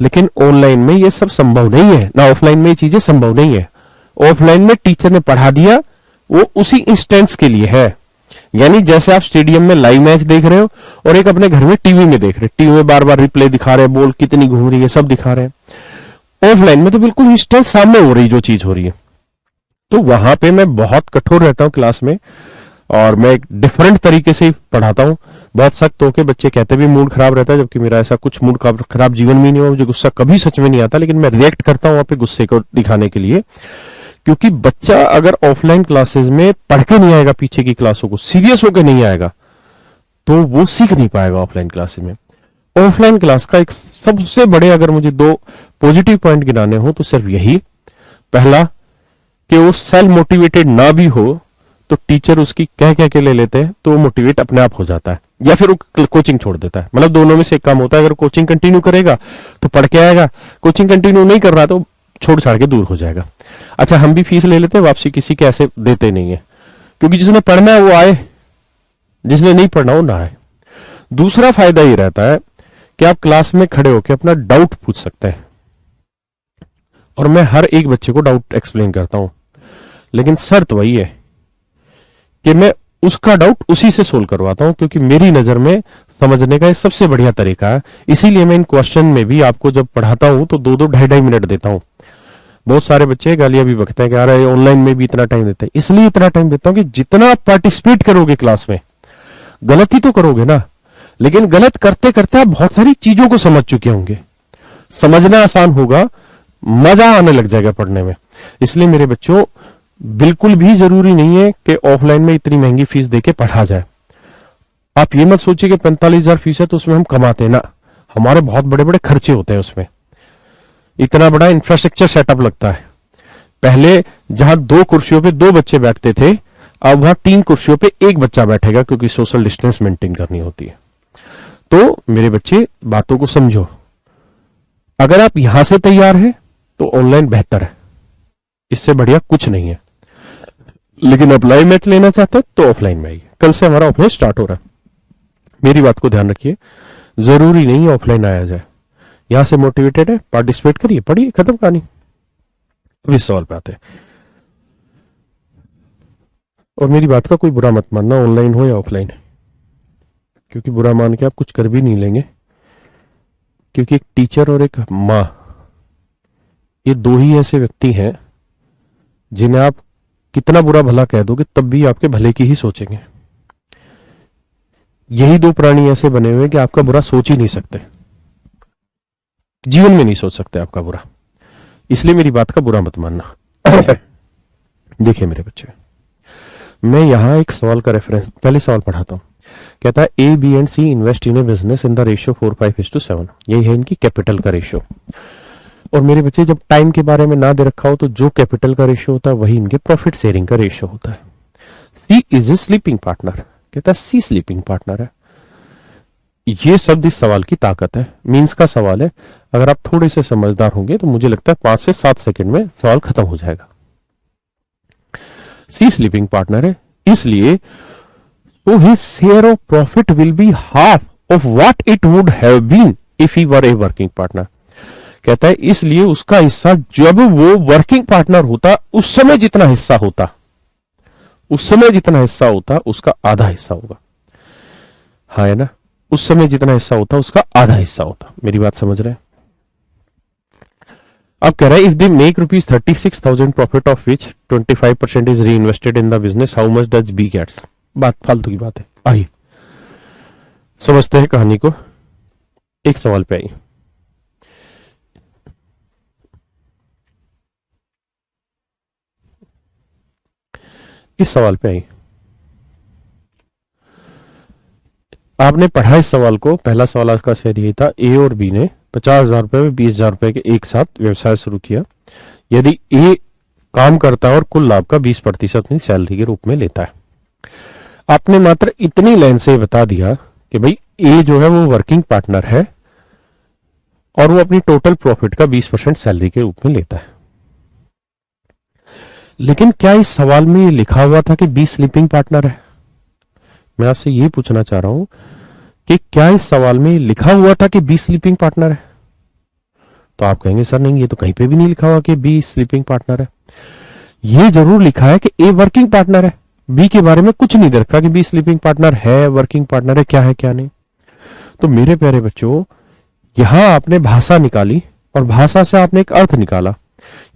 लेकिन ऑनलाइन में ये सब संभव नहीं है ना, ऑफलाइन में ये चीजें संभव नहीं है। ऑफलाइन में टीचर ने पढ़ा दिया, वो उसी इंस्टेंस के लिए है। यानी जैसे आप स्टेडियम में लाइव मैच देख रहे हो और एक अपने घर में टीवी में देख रहे हो, टीवी में बार बार रिप्ले दिखा रहे हैं, बॉल कितनी घूम रही है सब दिखा रहे हैं। ऑफलाइन में तो बिल्कुल इंस्टेंस सामने हो रही जो चीज हो रही है। तो वहां पे मैं बहुत कठोर रहता हूं क्लास में, और मैं एक डिफरेंट तरीके से पढ़ाता हूं। बहुत सख्त होके बच्चे कहते भी मूड खराब रहता है, जबकि मेरा ऐसा कुछ मूड खराब जीवन में नहीं हुआ, मुझे गुस्सा कभी सच में नहीं आता, लेकिन मैं रिएक्ट करता हूं वहां पे गुस्से को दिखाने के लिए। क्योंकि बच्चा अगर ऑफलाइन क्लासेस में पढ़ के नहीं आएगा, पीछे की क्लासों को सीरियस होकर नहीं आएगा, तो वो सीख नहीं पाएगा ऑफलाइन क्लासेस में। ऑफलाइन क्लास का एक सबसे बड़े अगर मुझे 2 पॉजिटिव पॉइंट गिनाने हो तो सिर्फ यही, पहला कि वो सेल्फ मोटिवेटेड ना भी हो तो टीचर उसकी कह के ले लेते हैं, तो वो मोटिवेट अपने आप हो जाता है, या फिर वो कोचिंग छोड़ देता है। मतलब दोनों में से एक काम होता है, अगर कोचिंग कंटिन्यू करेगा तो पढ़ के आएगा, कोचिंग कंटिन्यू नहीं कर रहा तो छोड़ छाड़ के दूर हो जाएगा। अच्छा, हम भी फीस ले लेते हैं, वापसी किसी के ऐसे देते नहीं है, क्योंकि जिसने पढ़ना है वो आए, जिसने नहीं पढ़ना वो ना आए। दूसरा फायदा ये रहता है कि आप क्लास में खड़े होकर अपना डाउट पूछ सकते हैं, और मैं हर एक बच्चे को डाउट एक्सप्लेन करता हूं, लेकिन शर्त वही है कि मैं उसका डाउट उसी से सोल्व करवाता हूं, क्योंकि मेरी नजर में समझने का ये सबसे बढ़िया तरीका है। इसीलिए मैं इन क्वेश्चन में भी आपको जब पढ़ाता हूं तो 2-2 ढाई-ढाई मिनट देता हूं। बहुत सारे बच्चे गालियां भी बकते हैं कि यार ऑनलाइन में भी इतना टाइम देते हैं, इसलिए इतना टाइम देता हूं कि जितना आप पार्टिसिपेट करोगे क्लास में, गलती तो करोगे ना, लेकिन गलत करते करते आप बहुत सारी चीजों को समझ चुके होंगे, समझना आसान होगा, मजा आने लग जाएगा पढ़ने में। इसलिए मेरे बच्चों, बिल्कुल भी जरूरी नहीं है कि ऑफलाइन में इतनी महंगी फीस देके पढ़ा जाए। आप ये मत सोचिए कि 45,000 फीस है तो उसमें हम कमाते हैं ना, हमारे बहुत बड़े बड़े खर्चे होते हैं उसमें, इतना बड़ा इंफ्रास्ट्रक्चर सेटअप लगता है। पहले जहां 2 कुर्सियों पे 2 बच्चे बैठते थे, अब वहां 3 कुर्सियों पे 1 बच्चा बैठेगा, क्योंकि सोशल डिस्टेंस मेंटेन करनी होती है। तो मेरे बच्चे, बातों को समझो, अगर आप यहां से तैयार हैं तो ऑनलाइन बेहतर है, इससे बढ़िया कुछ नहीं है। लेकिन आप लाइव मैच लेना चाहते हैं तो ऑफलाइन में आइए, कल से हमारा ऑफलाइन स्टार्ट हो रहा है। मेरी बात को ध्यान रखिए, जरूरी नहीं है ऑफलाइन आया जाए, यहां से मोटिवेटेड है, पार्टिसिपेट करिए, पढ़िए, खत्म कहानी। अब इस सवाल पे आते हैं, और मेरी बात का कोई बुरा मत मानना, ऑनलाइन हो या ऑफलाइन, क्योंकि बुरा मान के आप कुछ कर भी नहीं लेंगे। क्योंकि एक टीचर और एक माँ, ये 2 ही ऐसे व्यक्ति हैं जिन्हें आप कितना बुरा भला कह दोगे तब भी आपके भले की ही सोचेंगे। यही 2 प्राणी ऐसे बने हुए हैं कि आपका बुरा सोच ही नहीं सकते, जीवन में नहीं सोच सकते आपका बुरा। इसलिए मेरी बात का बुरा मत मानना। देखिए मेरे बच्चे, मैं यहां एक सवाल का रेफरेंस, पहले सवाल पढ़ाता हूं। कहता है A B and C invest in a business in the ratio 4:5:7। यही है इनकी कैपिटल का रेशियो। और मेरे बच्चे, जब टाइम के बारे में ना दे रखा हो तो जो कैपिटल का रेशियो होता है वही इनके प्रॉफिट शेयरिंग का रेशियो होता है। सी इज ए स्लीपिंग पार्टनर, कहता है सी स्लीपिंग पार्टनर है। ये शब्द इस सवाल की ताकत है, मीन्स का सवाल है। अगर आप थोड़े से समझदार होंगे तो मुझे लगता है 5 से 7 सेकंड में सवाल खत्म हो जाएगा। सी स्लीपिंग पार्टनर है, इसलिए so his share of profit will be half of what it would have been if he were a working partner। कहता है इसलिए उसका हिस्सा, जब वो वर्किंग पार्टनर होता उस समय जितना हिस्सा होता, उस समय जितना हिस्सा होता उसका आधा हिस्सा होगा। हाँ है ना, उस समय जितना हिस्सा होता उसका आधा हिस्सा होता। मेरी बात समझ रहे हैं? अब कह रहा है if they make ₹36,000 profit of which 25% is reinvested in the business, how much does B gets. बात फालतू की बात है, आइए समझते हैं कहानी को। एक सवाल पे आई, इस सवाल पे आई, आपने पढ़ा इस सवाल को, पहला सवाल आपका शायद यही था, ए और बी ने 50,000 रुपए में 20,000 रुपए के एक साथ व्यवसाय शुरू किया। यदि ए काम करता है और कुल लाभ का 20% अपनी सैलरी के रूप में लेता है। आपने मात्र इतनी लाइन से बता दिया कि भाई ए जो है वो वर्किंग पार्टनर है और वो अपनी टोटल प्रॉफिट का 20% सैलरी के रूप में लेता है। लेकिन क्या इस सवाल में ये लिखा हुआ था कि बी स्लीपिंग पार्टनर है? मैं आपसे ये पूछना चाह रहा हूं कि क्या इस सवाल में लिखा हुआ था कि बी स्लीपिंग पार्टनर है? तो आप कहेंगे सर नहीं, ये तो कहीं पे भी नहीं लिखा हुआ कि बी स्लीपिंग पार्टनर है। ये जरूर लिखा है कि ए वर्किंग पार्टनर है, बी के बारे में कुछ नहीं रखा कि बी स्लीपिंग पार्टनर है, वर्किंग पार्टनर है क्या नहीं। तो मेरे प्यारे बच्चों, यहां आपने भाषा निकाली और भाषा से आपने एक अर्थ निकाला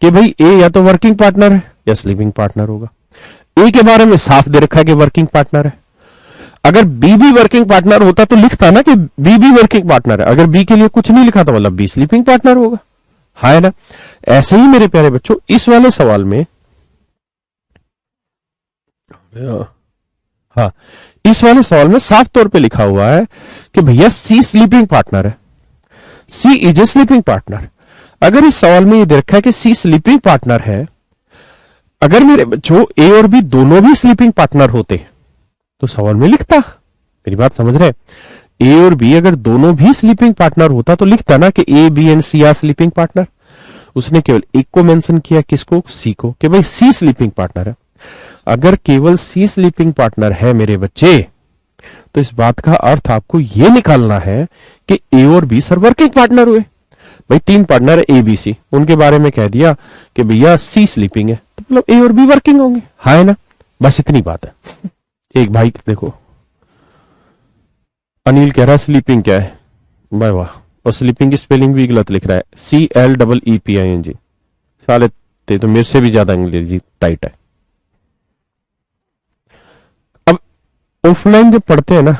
कि भाई ए या तो वर्किंग पार्टनर है या स्लीपिंग पार्टनर होगा। ए के बारे में साफ दे रखा है कि वर्किंग पार्टनर है। अगर बी भी वर्किंग पार्टनर होता तो लिखता ना कि बी भी वर्किंग पार्टनर है। अगर बी के लिए कुछ नहीं लिखा तो मतलब बी स्लीपिंग पार्टनर होगा, है ना। ऐसे ही मेरे प्यारे बच्चों, इस वाले सवाल में, हाँ, इस वाले सवाल में साफ तौर पे लिखा हुआ है कि भैया सी स्लीपिंग पार्टनर है, सी इज ए स्लीपिंग पार्टनर। अगर इस सवाल में ये दे रखा है कि सी स्लीपिंग पार्टनर है, अगर मेरे बच्चों ए और बी दोनों भी स्लीपिंग पार्टनर होते तो सवाल में लिखता। मेरी बात समझ रहे? ए और बी अगर दोनों भी स्लीपिंग पार्टनर होता तो लिखता ना कि A B and C are sleeping partner. उसने केवल एक को मेंशन किया, किसको? सी को, कि भाई सी स्लीपिंग पार्टनर है। अगर केवल सी स्लीपिंग पार्टनर है मेरे बच्चे, तो इस बात का अर्थ आपको यह निकालना है कि ए और बी सर वर्किंग पार्टनर हुए। भाई 3 पार्टनर है ए बी सी, उनके बारे में कह दिया कि भैया सी स्लीपिंग है, तो मतलब ए और बी वर्किंग होंगे, है ना। बस इतनी बात है। एक भाई देखो, अनिल कह रहा है स्लीपिंग क्या है? भाई वाह, और स्लीपिंग की स्पेलिंग भी गलत लिख रहा है, CLEEPING। साले ते तो मेरे से भी ज्यादा अंग्रेजी टाइट है। अब ऑफलाइन जब पढ़ते हैं ना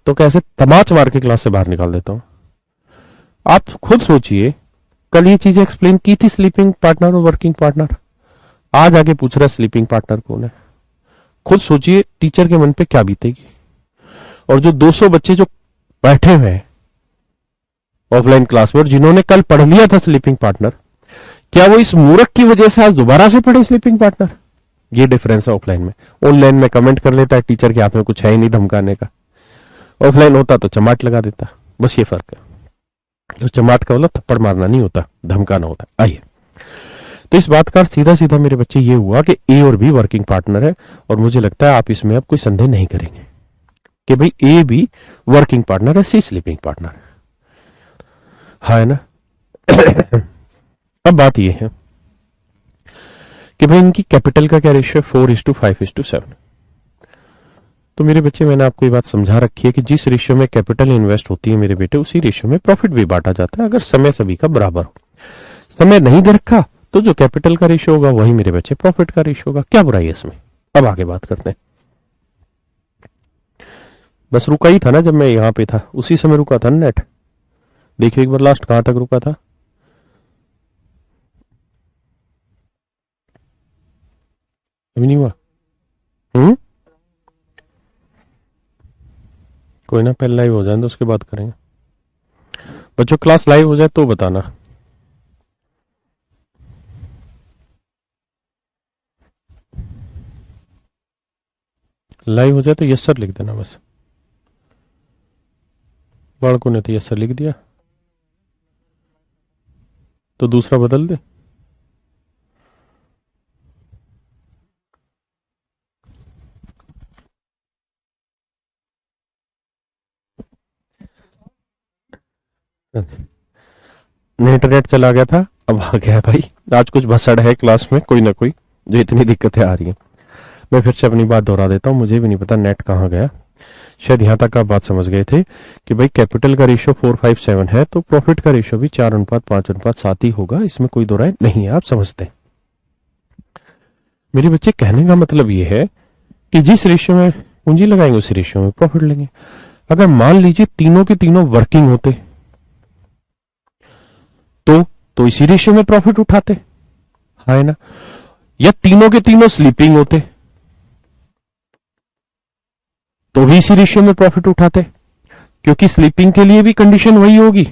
तो कैसे तमाच मार के क्लास से बाहर निकाल देता हूं। आप खुद सोचिए, कल ये चीजें एक्सप्लेन की थी, स्लीपिंग पार्टनर और वर्किंग पार्टनर। आज आगे पूछ रहा है स्लीपिंग पार्टनर कौन है। खुद सोचिए टीचर के मन पे क्या बीतेगी। और जो 200 बच्चे जो बैठे हुए हैं ऑफलाइन क्लास में और जिन्होंने कल पढ़ लिया था स्लीपिंग पार्टनर, क्या वो इस मूर्ख की वजह से आज दोबारा से पढ़े स्लीपिंग पार्टनर? ये डिफरेंस है ऑफलाइन में। ऑनलाइन में कमेंट कर लेता है, टीचर के हाथ में कुछ है ही नहीं धमकाने का। ऑफलाइन होता तो चमाट लगा देता, बस ये फर्क है। जो चमाट का मतलब थप्पड़ मारना नहीं होता, धमकाना होता। आइए, तो इस बात का सीधा सीधा मेरे बच्चे ये हुआ कि ए और बी वर्किंग पार्टनर है, और मुझे लगता है आप इसमें अब कोई संदेह नहीं करेंगे कि भाई ए बी वर्किंग पार्टनर है, सी स्लीपिंग पार्टनर है ना। अब बात ये है कि भाई इनकी कैपिटल का क्या रेशियो है? 4:5:7। तो मेरे बच्चे, मैंने आपको ये बात समझा रखी है कि जिस रेशियो में कैपिटल इन्वेस्ट होती है मेरे बेटे, उसी रेशियो में प्रॉफिट भी बांटा जाता है, अगर समय सभी का बराबर हो। समय नहीं दे रखा तो जो कैपिटल का रेशियो होगा वही मेरे बच्चे प्रॉफिट का रेशियो होगा। क्या बुराई है इसमें? अब आगे बात करते हैं। बस रुका ही था ना जब मैं यहां पे था, उसी समय रुका था ना नेट। देखिए एक बार लास्ट कहां तक रुका था। अभी नहीं हुआ? कोई ना, पहले लाइव हो जाए तो उसके बाद करेंगे। बच्चों क्लास लाइव हो जाए तो बताना। लाइव हो जाए तो यस सर लिख देना बस। बालकों ने तो यस सर लिख दिया, तो दूसरा बदल दे। इंटरनेट चला गया था, अब आ गया है भाई। आज कुछ भसड़ है क्लास में, कोई ना कोई, जो इतनी दिक्कतें आ रही हैं। मैं फिर से अपनी बात दोहरा देता हूं, मुझे भी नहीं पता नेट कहाँ गया। शायद यहां तक आप बात समझ गए थे कि भाई कैपिटल का रेशियो 4:5:7 है, तो प्रॉफिट का रेशियो भी 4:5:7 ही होगा, इसमें कोई दो राय नहीं है। आप समझते हैं मेरे बच्चे? कहने का मतलब ये है कि जिस रेशियो में पूंजी लगाएंगे उसी रेशियो में प्रॉफिट लेंगे। अगर मान लीजिए तीनों के तीनों वर्किंग होते तो इसी रेशियो में प्रॉफिट उठाते, है ना। या तीनों के तीनों स्लीपिंग होते तो भी इसी रेशियो में प्रॉफिट उठाते, क्योंकि स्लीपिंग के लिए भी कंडीशन वही होगी।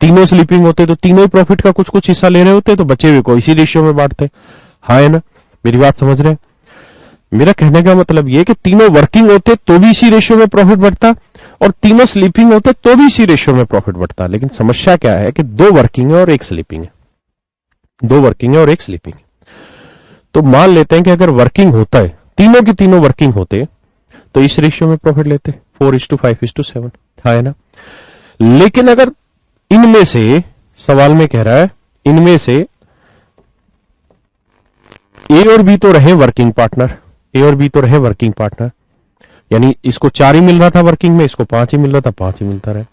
तीनों स्लीपिंग होते तो तीनों ही प्रॉफिट का कुछ कुछ हिस्सा ले रहे होते, तो बचे हुए को इसी रेशियो में बांटते। हाँ है ना, मेरी बात समझ रहे हैं? मेरा कहने का मतलब ये कि तीनों वर्किंग होते तो भी इसी रेशियो में प्रॉफिट बढ़ता, और तीनों स्लीपिंग होते तो भी इसी रेशियो में प्रॉफिट बढ़ता। लेकिन समस्या क्या है कि दो वर्किंग है और एक स्लीपिंग है, दो वर्किंग है और एक स्लीपिंग है। तो मान लेते हैं कि अगर वर्किंग होता है, तीनों की तीनों वर्किंग होते, तो इस रेशियो में प्रॉफिट लेते 4:5:7। है ना? लेकिन अगर इनमें से, सवाल में कह रहा है इनमें से ए और बी तो रहे वर्किंग पार्टनर, ए और बी तो रहे वर्किंग पार्टनर, यानी इसको 4 ही मिल रहा था वर्किंग में, इसको 5 ही मिल रहा था, 5 ही मिलता रहे।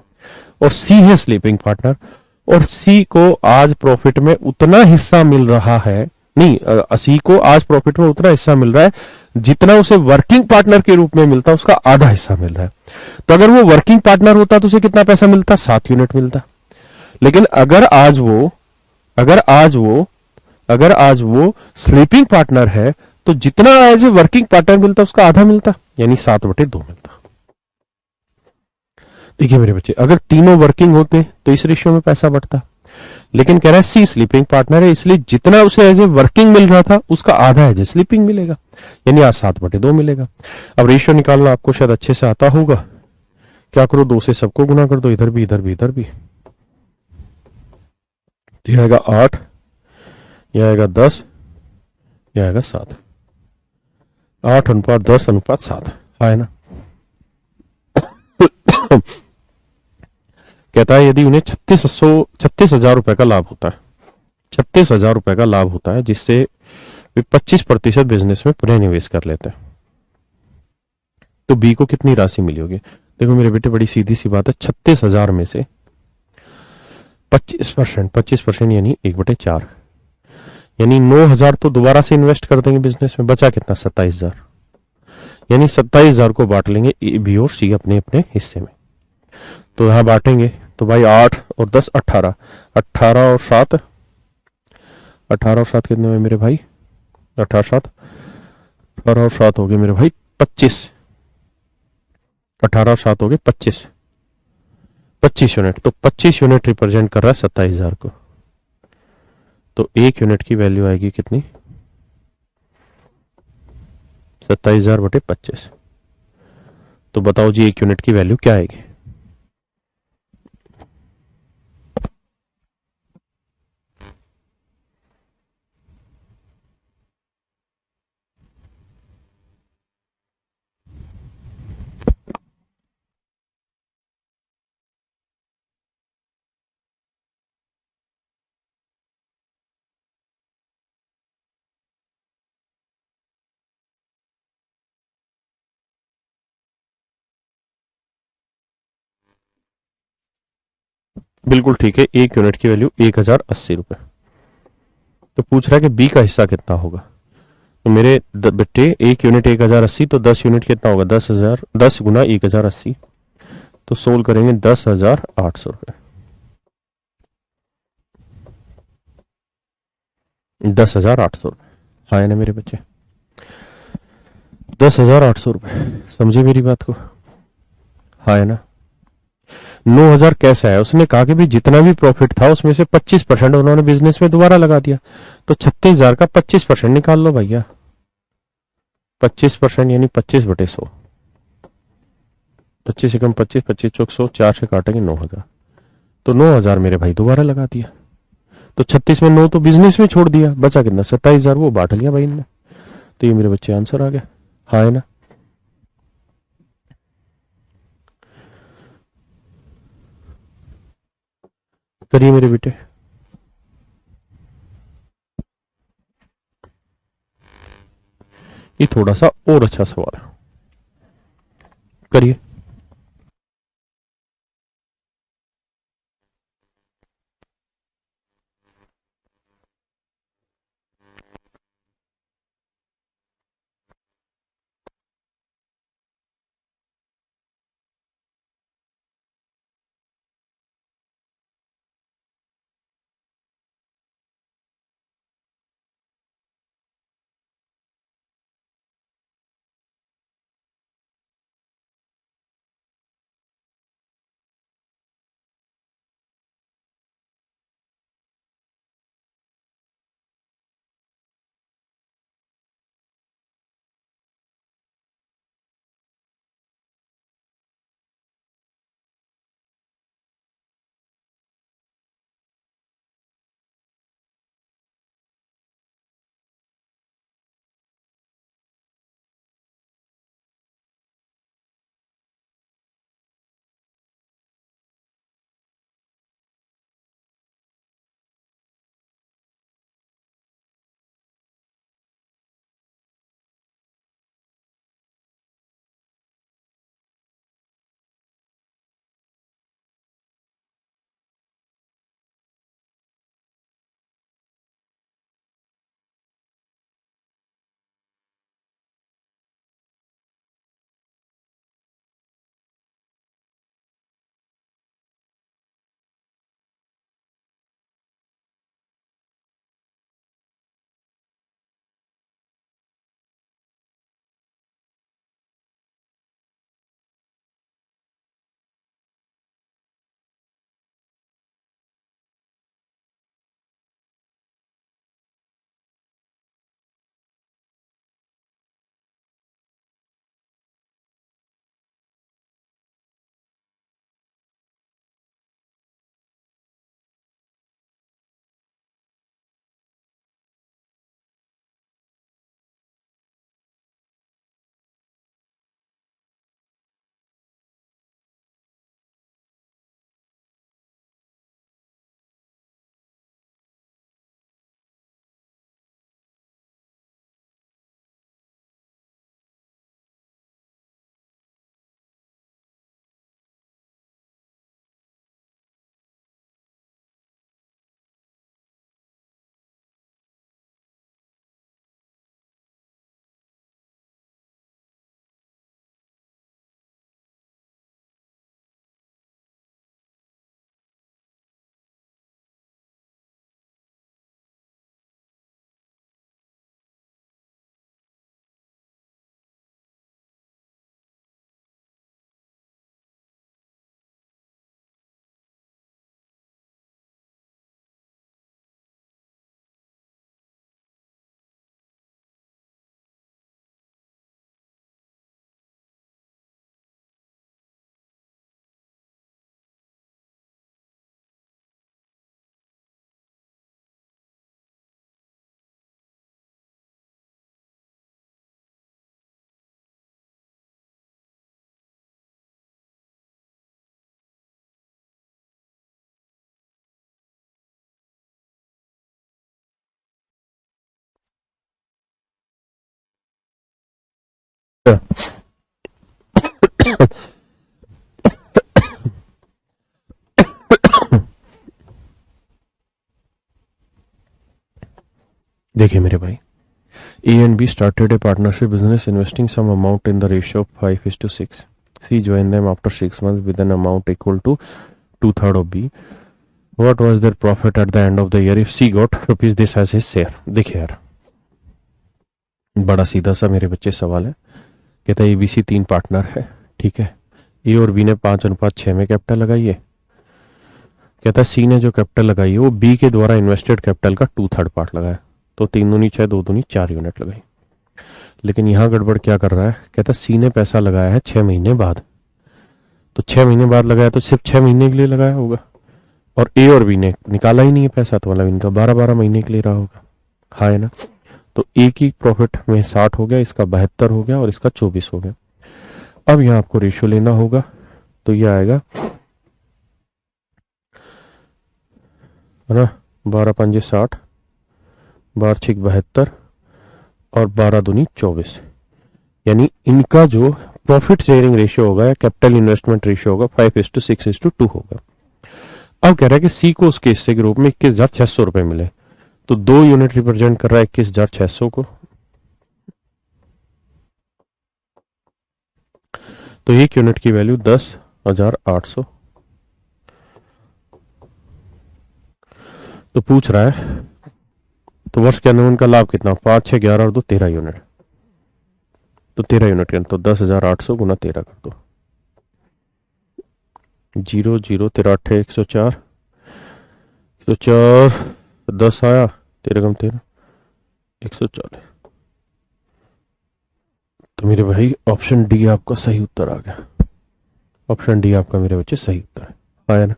और सी है स्लीपिंग पार्टनर, और सी को आज प्रॉफिट में उतना हिस्सा मिल रहा है, नहीं, सी को आज प्रॉफिट में उतना हिस्सा मिल रहा है जितना उसे वर्किंग पार्टनर के रूप में मिलता, उसका आधा हिस्सा मिल रहा है। तो अगर वो वर्किंग पार्टनर होता तो उसे कितना पैसा मिलता? 7 यूनिट मिलता। लेकिन अगर आज वो अगर आज वो स्लीपिंग पार्टनर है, तो जितना एज ए वर्किंग पार्टनर मिलता उसका आधा मिलता, यानी 7/2 मिलता। देखिए मेरे बच्चे, अगर तीनों वर्किंग होते तो इस रेशियो में पैसा बढ़ता, लेकिन कह रहा है सी स्लीपिंग पार्टनर है, इसलिए जितना उसे एज ए वर्किंग मिल रहा था उसका आधा एज ए स्लीपिंग मिलेगा, यानी आज 7/2 मिलेगा। अब रेशियो निकालना आपको शायद अच्छे से आता होगा। क्या करो, 2 से सबको गुना कर दो, इधर भी इधर भी इधर भी। तो यह आएगा 8, यह आएगा 10, यह आएगा 7। 8:10:7। है ना? कहता है यदि उन्हें 36,000 रुपए का लाभ होता है, 36,000 रुपए का लाभ होता है, जिससे वे 25% बिजनेस में पुनः निवेश कर लेते हैं, तो बी को कितनी राशि मिली होगी? देखो मेरे बेटे, बड़ी सीधी सी बात है, 36,000 में से 25% यानी 1/4, यानी 9,000 तो दोबारा से इन्वेस्ट कर देंगे बिजनेस में, बचा कितना? 27,000, यानी 27,000 को बांट लेंगे ए, बी और सी अपने अपने हिस्से में। तो यहां बांटेंगे तो भाई 8 और 10 18, 18 और 7, 18 और 7 कितने हुए मेरे भाई? 18 और 7 हो गए मेरे भाई 25, 18 और 7 हो गए 25, 25 यूनिट। तो 25 यूनिट रिप्रेजेंट कर रहा है 27,000 को। तो 1 यूनिट की वैल्यू आएगी कितनी? 27,000/25। तो बताओ जी 1 यूनिट की वैल्यू क्या आएगी? बिल्कुल ठीक है, 1 यूनिट की वैल्यू 1,080 रुपए। तो पूछ रहा है कि बी का हिस्सा कितना होगा। तो मेरे बेटे 1 यूनिट 1,080, तो 10 यूनिट कितना होगा? 10,000, 10 गुना 1,080, तो सोल्व करेंगे 10,800 रुपए। 10,800 रुपए। हाँ है ना मेरे बच्चे? 10,800 रुपए। समझे मेरी बात को? हाँ है ना? 9,000 कैसा है? उसने कहा कि भी जितना भी प्रॉफिट था उसमें से 25% उन्होंने बिजनेस में दोबारा लगा दिया, तो 36,000 का 25% निकाल लो भैया। 25% यानी 25/100। 25 एकम 25, 25 चौक 100, 4 से काटेंगे 9,000। तो 9,000 मेरे भाई दोबारा लगा दिया, तो 36 में 9 तो बिजनेस में छोड़ दिया, बचा कितना? 27,000, वो बांट लिया भाई ने। तो ये मेरे बच्चे आंसर आ गया। हाँ है ना? करिए मेरे बेटे। ये थोड़ा सा और अच्छा सवाल है, करिए। देखिए मेरे भाई, A and B started a partnership business investing some amount in the ratio of 5:6. C joined them after 6 months with an amount equal to two-third of B. What was their profit at the end of the year if C got rupees this as his share? देखिए यार, बड़ा सीधा सा मेरे बच्चे सवाल है। कहता है ABC तीन पार्टनर है, ठीक है। ए और बी ने 5:6 में कैपिटल लगाई है। कहता है सी ने जो कैपिटल लगाई है वो बी के द्वारा इन्वेस्टेड कैपिटल का टू थर्ड पार्ट लगाया, तो 3 दूनी 6, 2 दूनी 4 यूनिट लगाई। लेकिन यहां गड़बड़ क्या कर रहा है, कहता है सी ने पैसा लगाया है 6 महीने बाद, तो 6 महीने बाद लगाया तो सिर्फ 6 महीने के लिए लगाया होगा, और ए और बी ने निकाला ही नहीं है पैसा, तो मतलब इनका 12-12 महीने के लिए रहा होगा। हाँ है ना। तो ए की प्रॉफिट में 60 हो गया, इसका 72 हो गया और इसका 24 हो गया। अब यहाँ आपको रेशियो लेना होगा, तो ये आएगा, है ना, 12 पंजे 60, 12 6 72 और 12 दूनी 24, यानी इनका जो प्रॉफिट शेयरिंग रेशियो होगा या कैपिटल इन्वेस्टमेंट रेशियो होगा 5:6:2 होगा। अब कह रहा है कि सी को उसके हिस्से के रूप में 21,600 रुपए मिले, तो 2 यूनिट रिप्रेजेंट कर रहा है 21,600 को, तो 1 यूनिट की वैल्यू 10,800। तो पूछ रहा है, तो वर्ष के अंदर उनका लाभ कितना, 5 6 11 और 2 13 यूनिट, तो 13 यूनिट तो 10,800 गुना 13 कर दो, 0 0 13 8 104, 104 10 आया, 13 कम 13 140। तो मेरे भाई ऑप्शन डी आपका सही उत्तर आ गया। ऑप्शन डी आपका मेरे बच्चे सही उत्तर है, आया ना।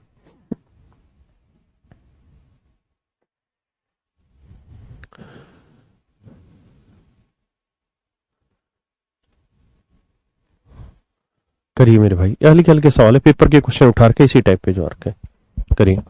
करिए मेरे भाई, हल्के हल्के सवाल है, पेपर के क्वेश्चन उठा के इसी टाइप पे जो आ रखे हैं, करिए।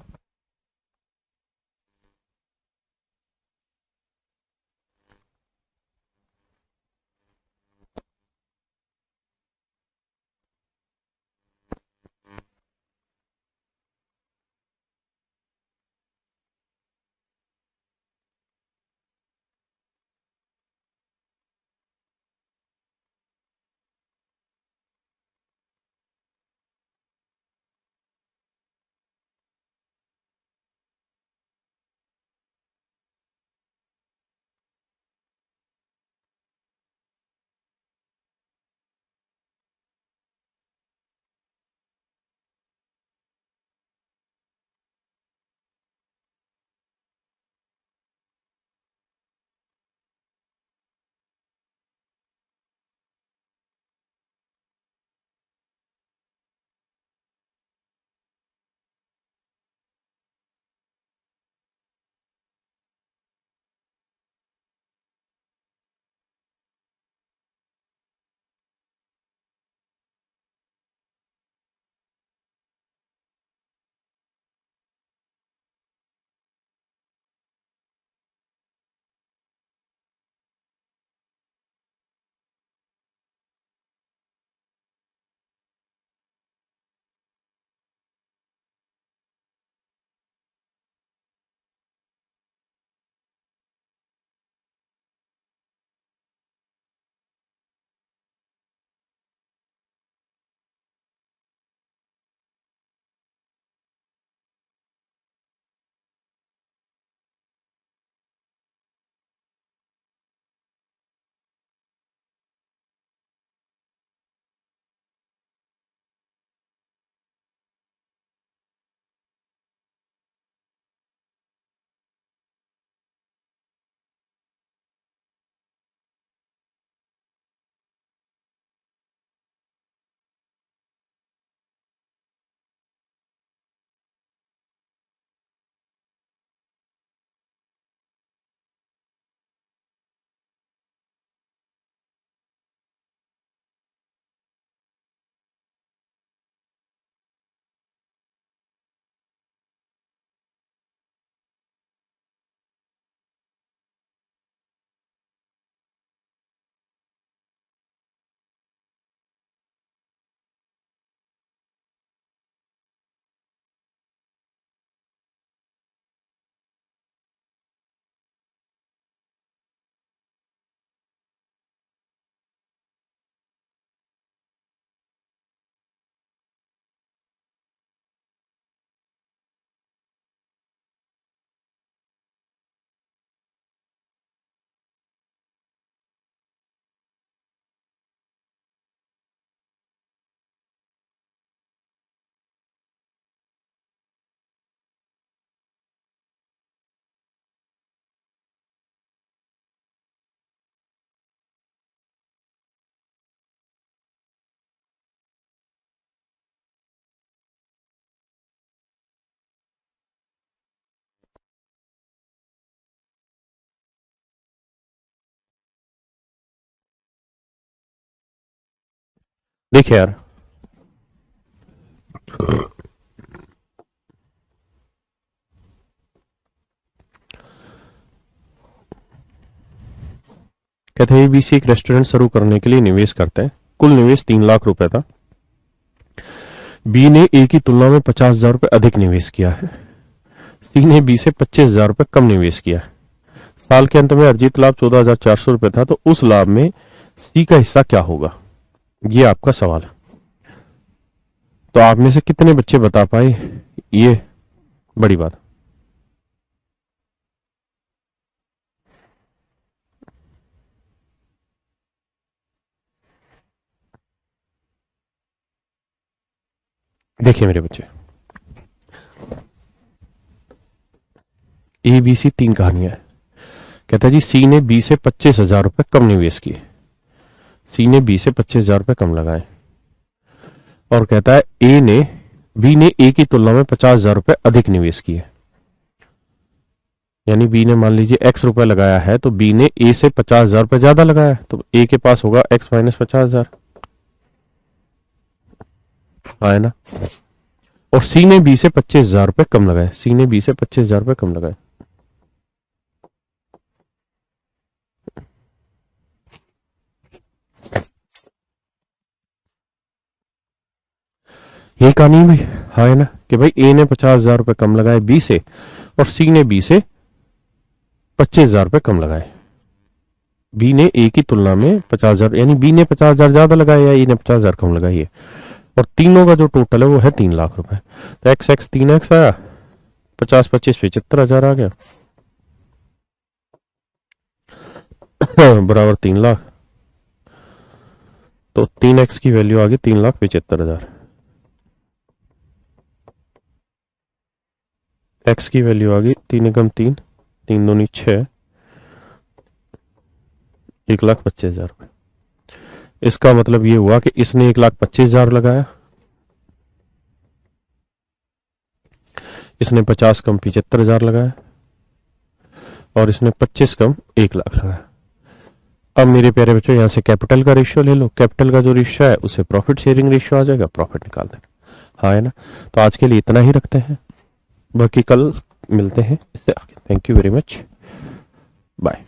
देखिए यार, कहते हैं एबीसी एक रेस्टोरेंट शुरू करने के लिए निवेश करते हैं। कुल निवेश 3 लाख रुपए था। बी ने ए की तुलना में 50,000 रुपए अधिक निवेश किया है। सी ने बी से 25,000 रुपए कम निवेश किया है। साल के अंत में अर्जित लाभ 14,400 रुपए था, तो उस लाभ में सी का हिस्सा क्या होगा, ये आपका सवाल है। तो आप में से कितने बच्चे बता पाए, ये बड़ी बात। देखिए मेरे बच्चे, ए बी सी 3 कहानियां है। कहता है जी सी ने बी से 25,000 रुपए कम निवेश किए। सी ने बी से 25,000 रुपए कम लगाए। और कहता है बी ने ए की तुलना में 50,000 रुपए अधिक निवेश किए। यानी बी ने मान लीजिए एक्स रुपए लगाया है, तो बी ने ए से 50,000 रुपए ज्यादा लगाया, तो ए के पास होगा एक्स माइनस 50,000, है ना। और सी ने बी से 25,000 रुपए कम लगाए। सी ने बी से 25,000 रुपए कम लगाए। ये कहानी भी है ना कि भाई ए ने 50,000 रुपए कम लगाए बी से, और सी ने बी से 25,000 रुपए कम लगाए। बी ने ए की तुलना में 50,000, यानी बी ने 50,000 ज्यादा लगाए या ए ने 50,000 कम लगाई है। और तीनों का जो टोटल है वो है 3 लाख रुपए। तो एक्स एक्स 3x आया, 50 25 75,000 आ गया बराबर 3 लाख। तो 3x की वैल्यू आ गई 3,75,000। एक्स की वैल्यू आ गई 3 एकम 3, 3 दूनी 6, 1,25,000 रुपए। इसका मतलब ये हुआ कि इसने 1,25,000 लगाया, इसने 50 कम 75,000 लगाया, और इसने 25 कम 1 लाख लगाया। अब मेरे प्यारे बच्चों, यहां से कैपिटल का रेशियो ले लो। कैपिटल का जो रेशियो है उसे प्रॉफिट शेयरिंग रेशियो आ जाएगा, प्रॉफिट निकाल देना। हाँ है ना। तो आज के लिए इतना ही रखते हैं, बाकी कल मिलते हैं इससे आगे। Thank you very much, bye.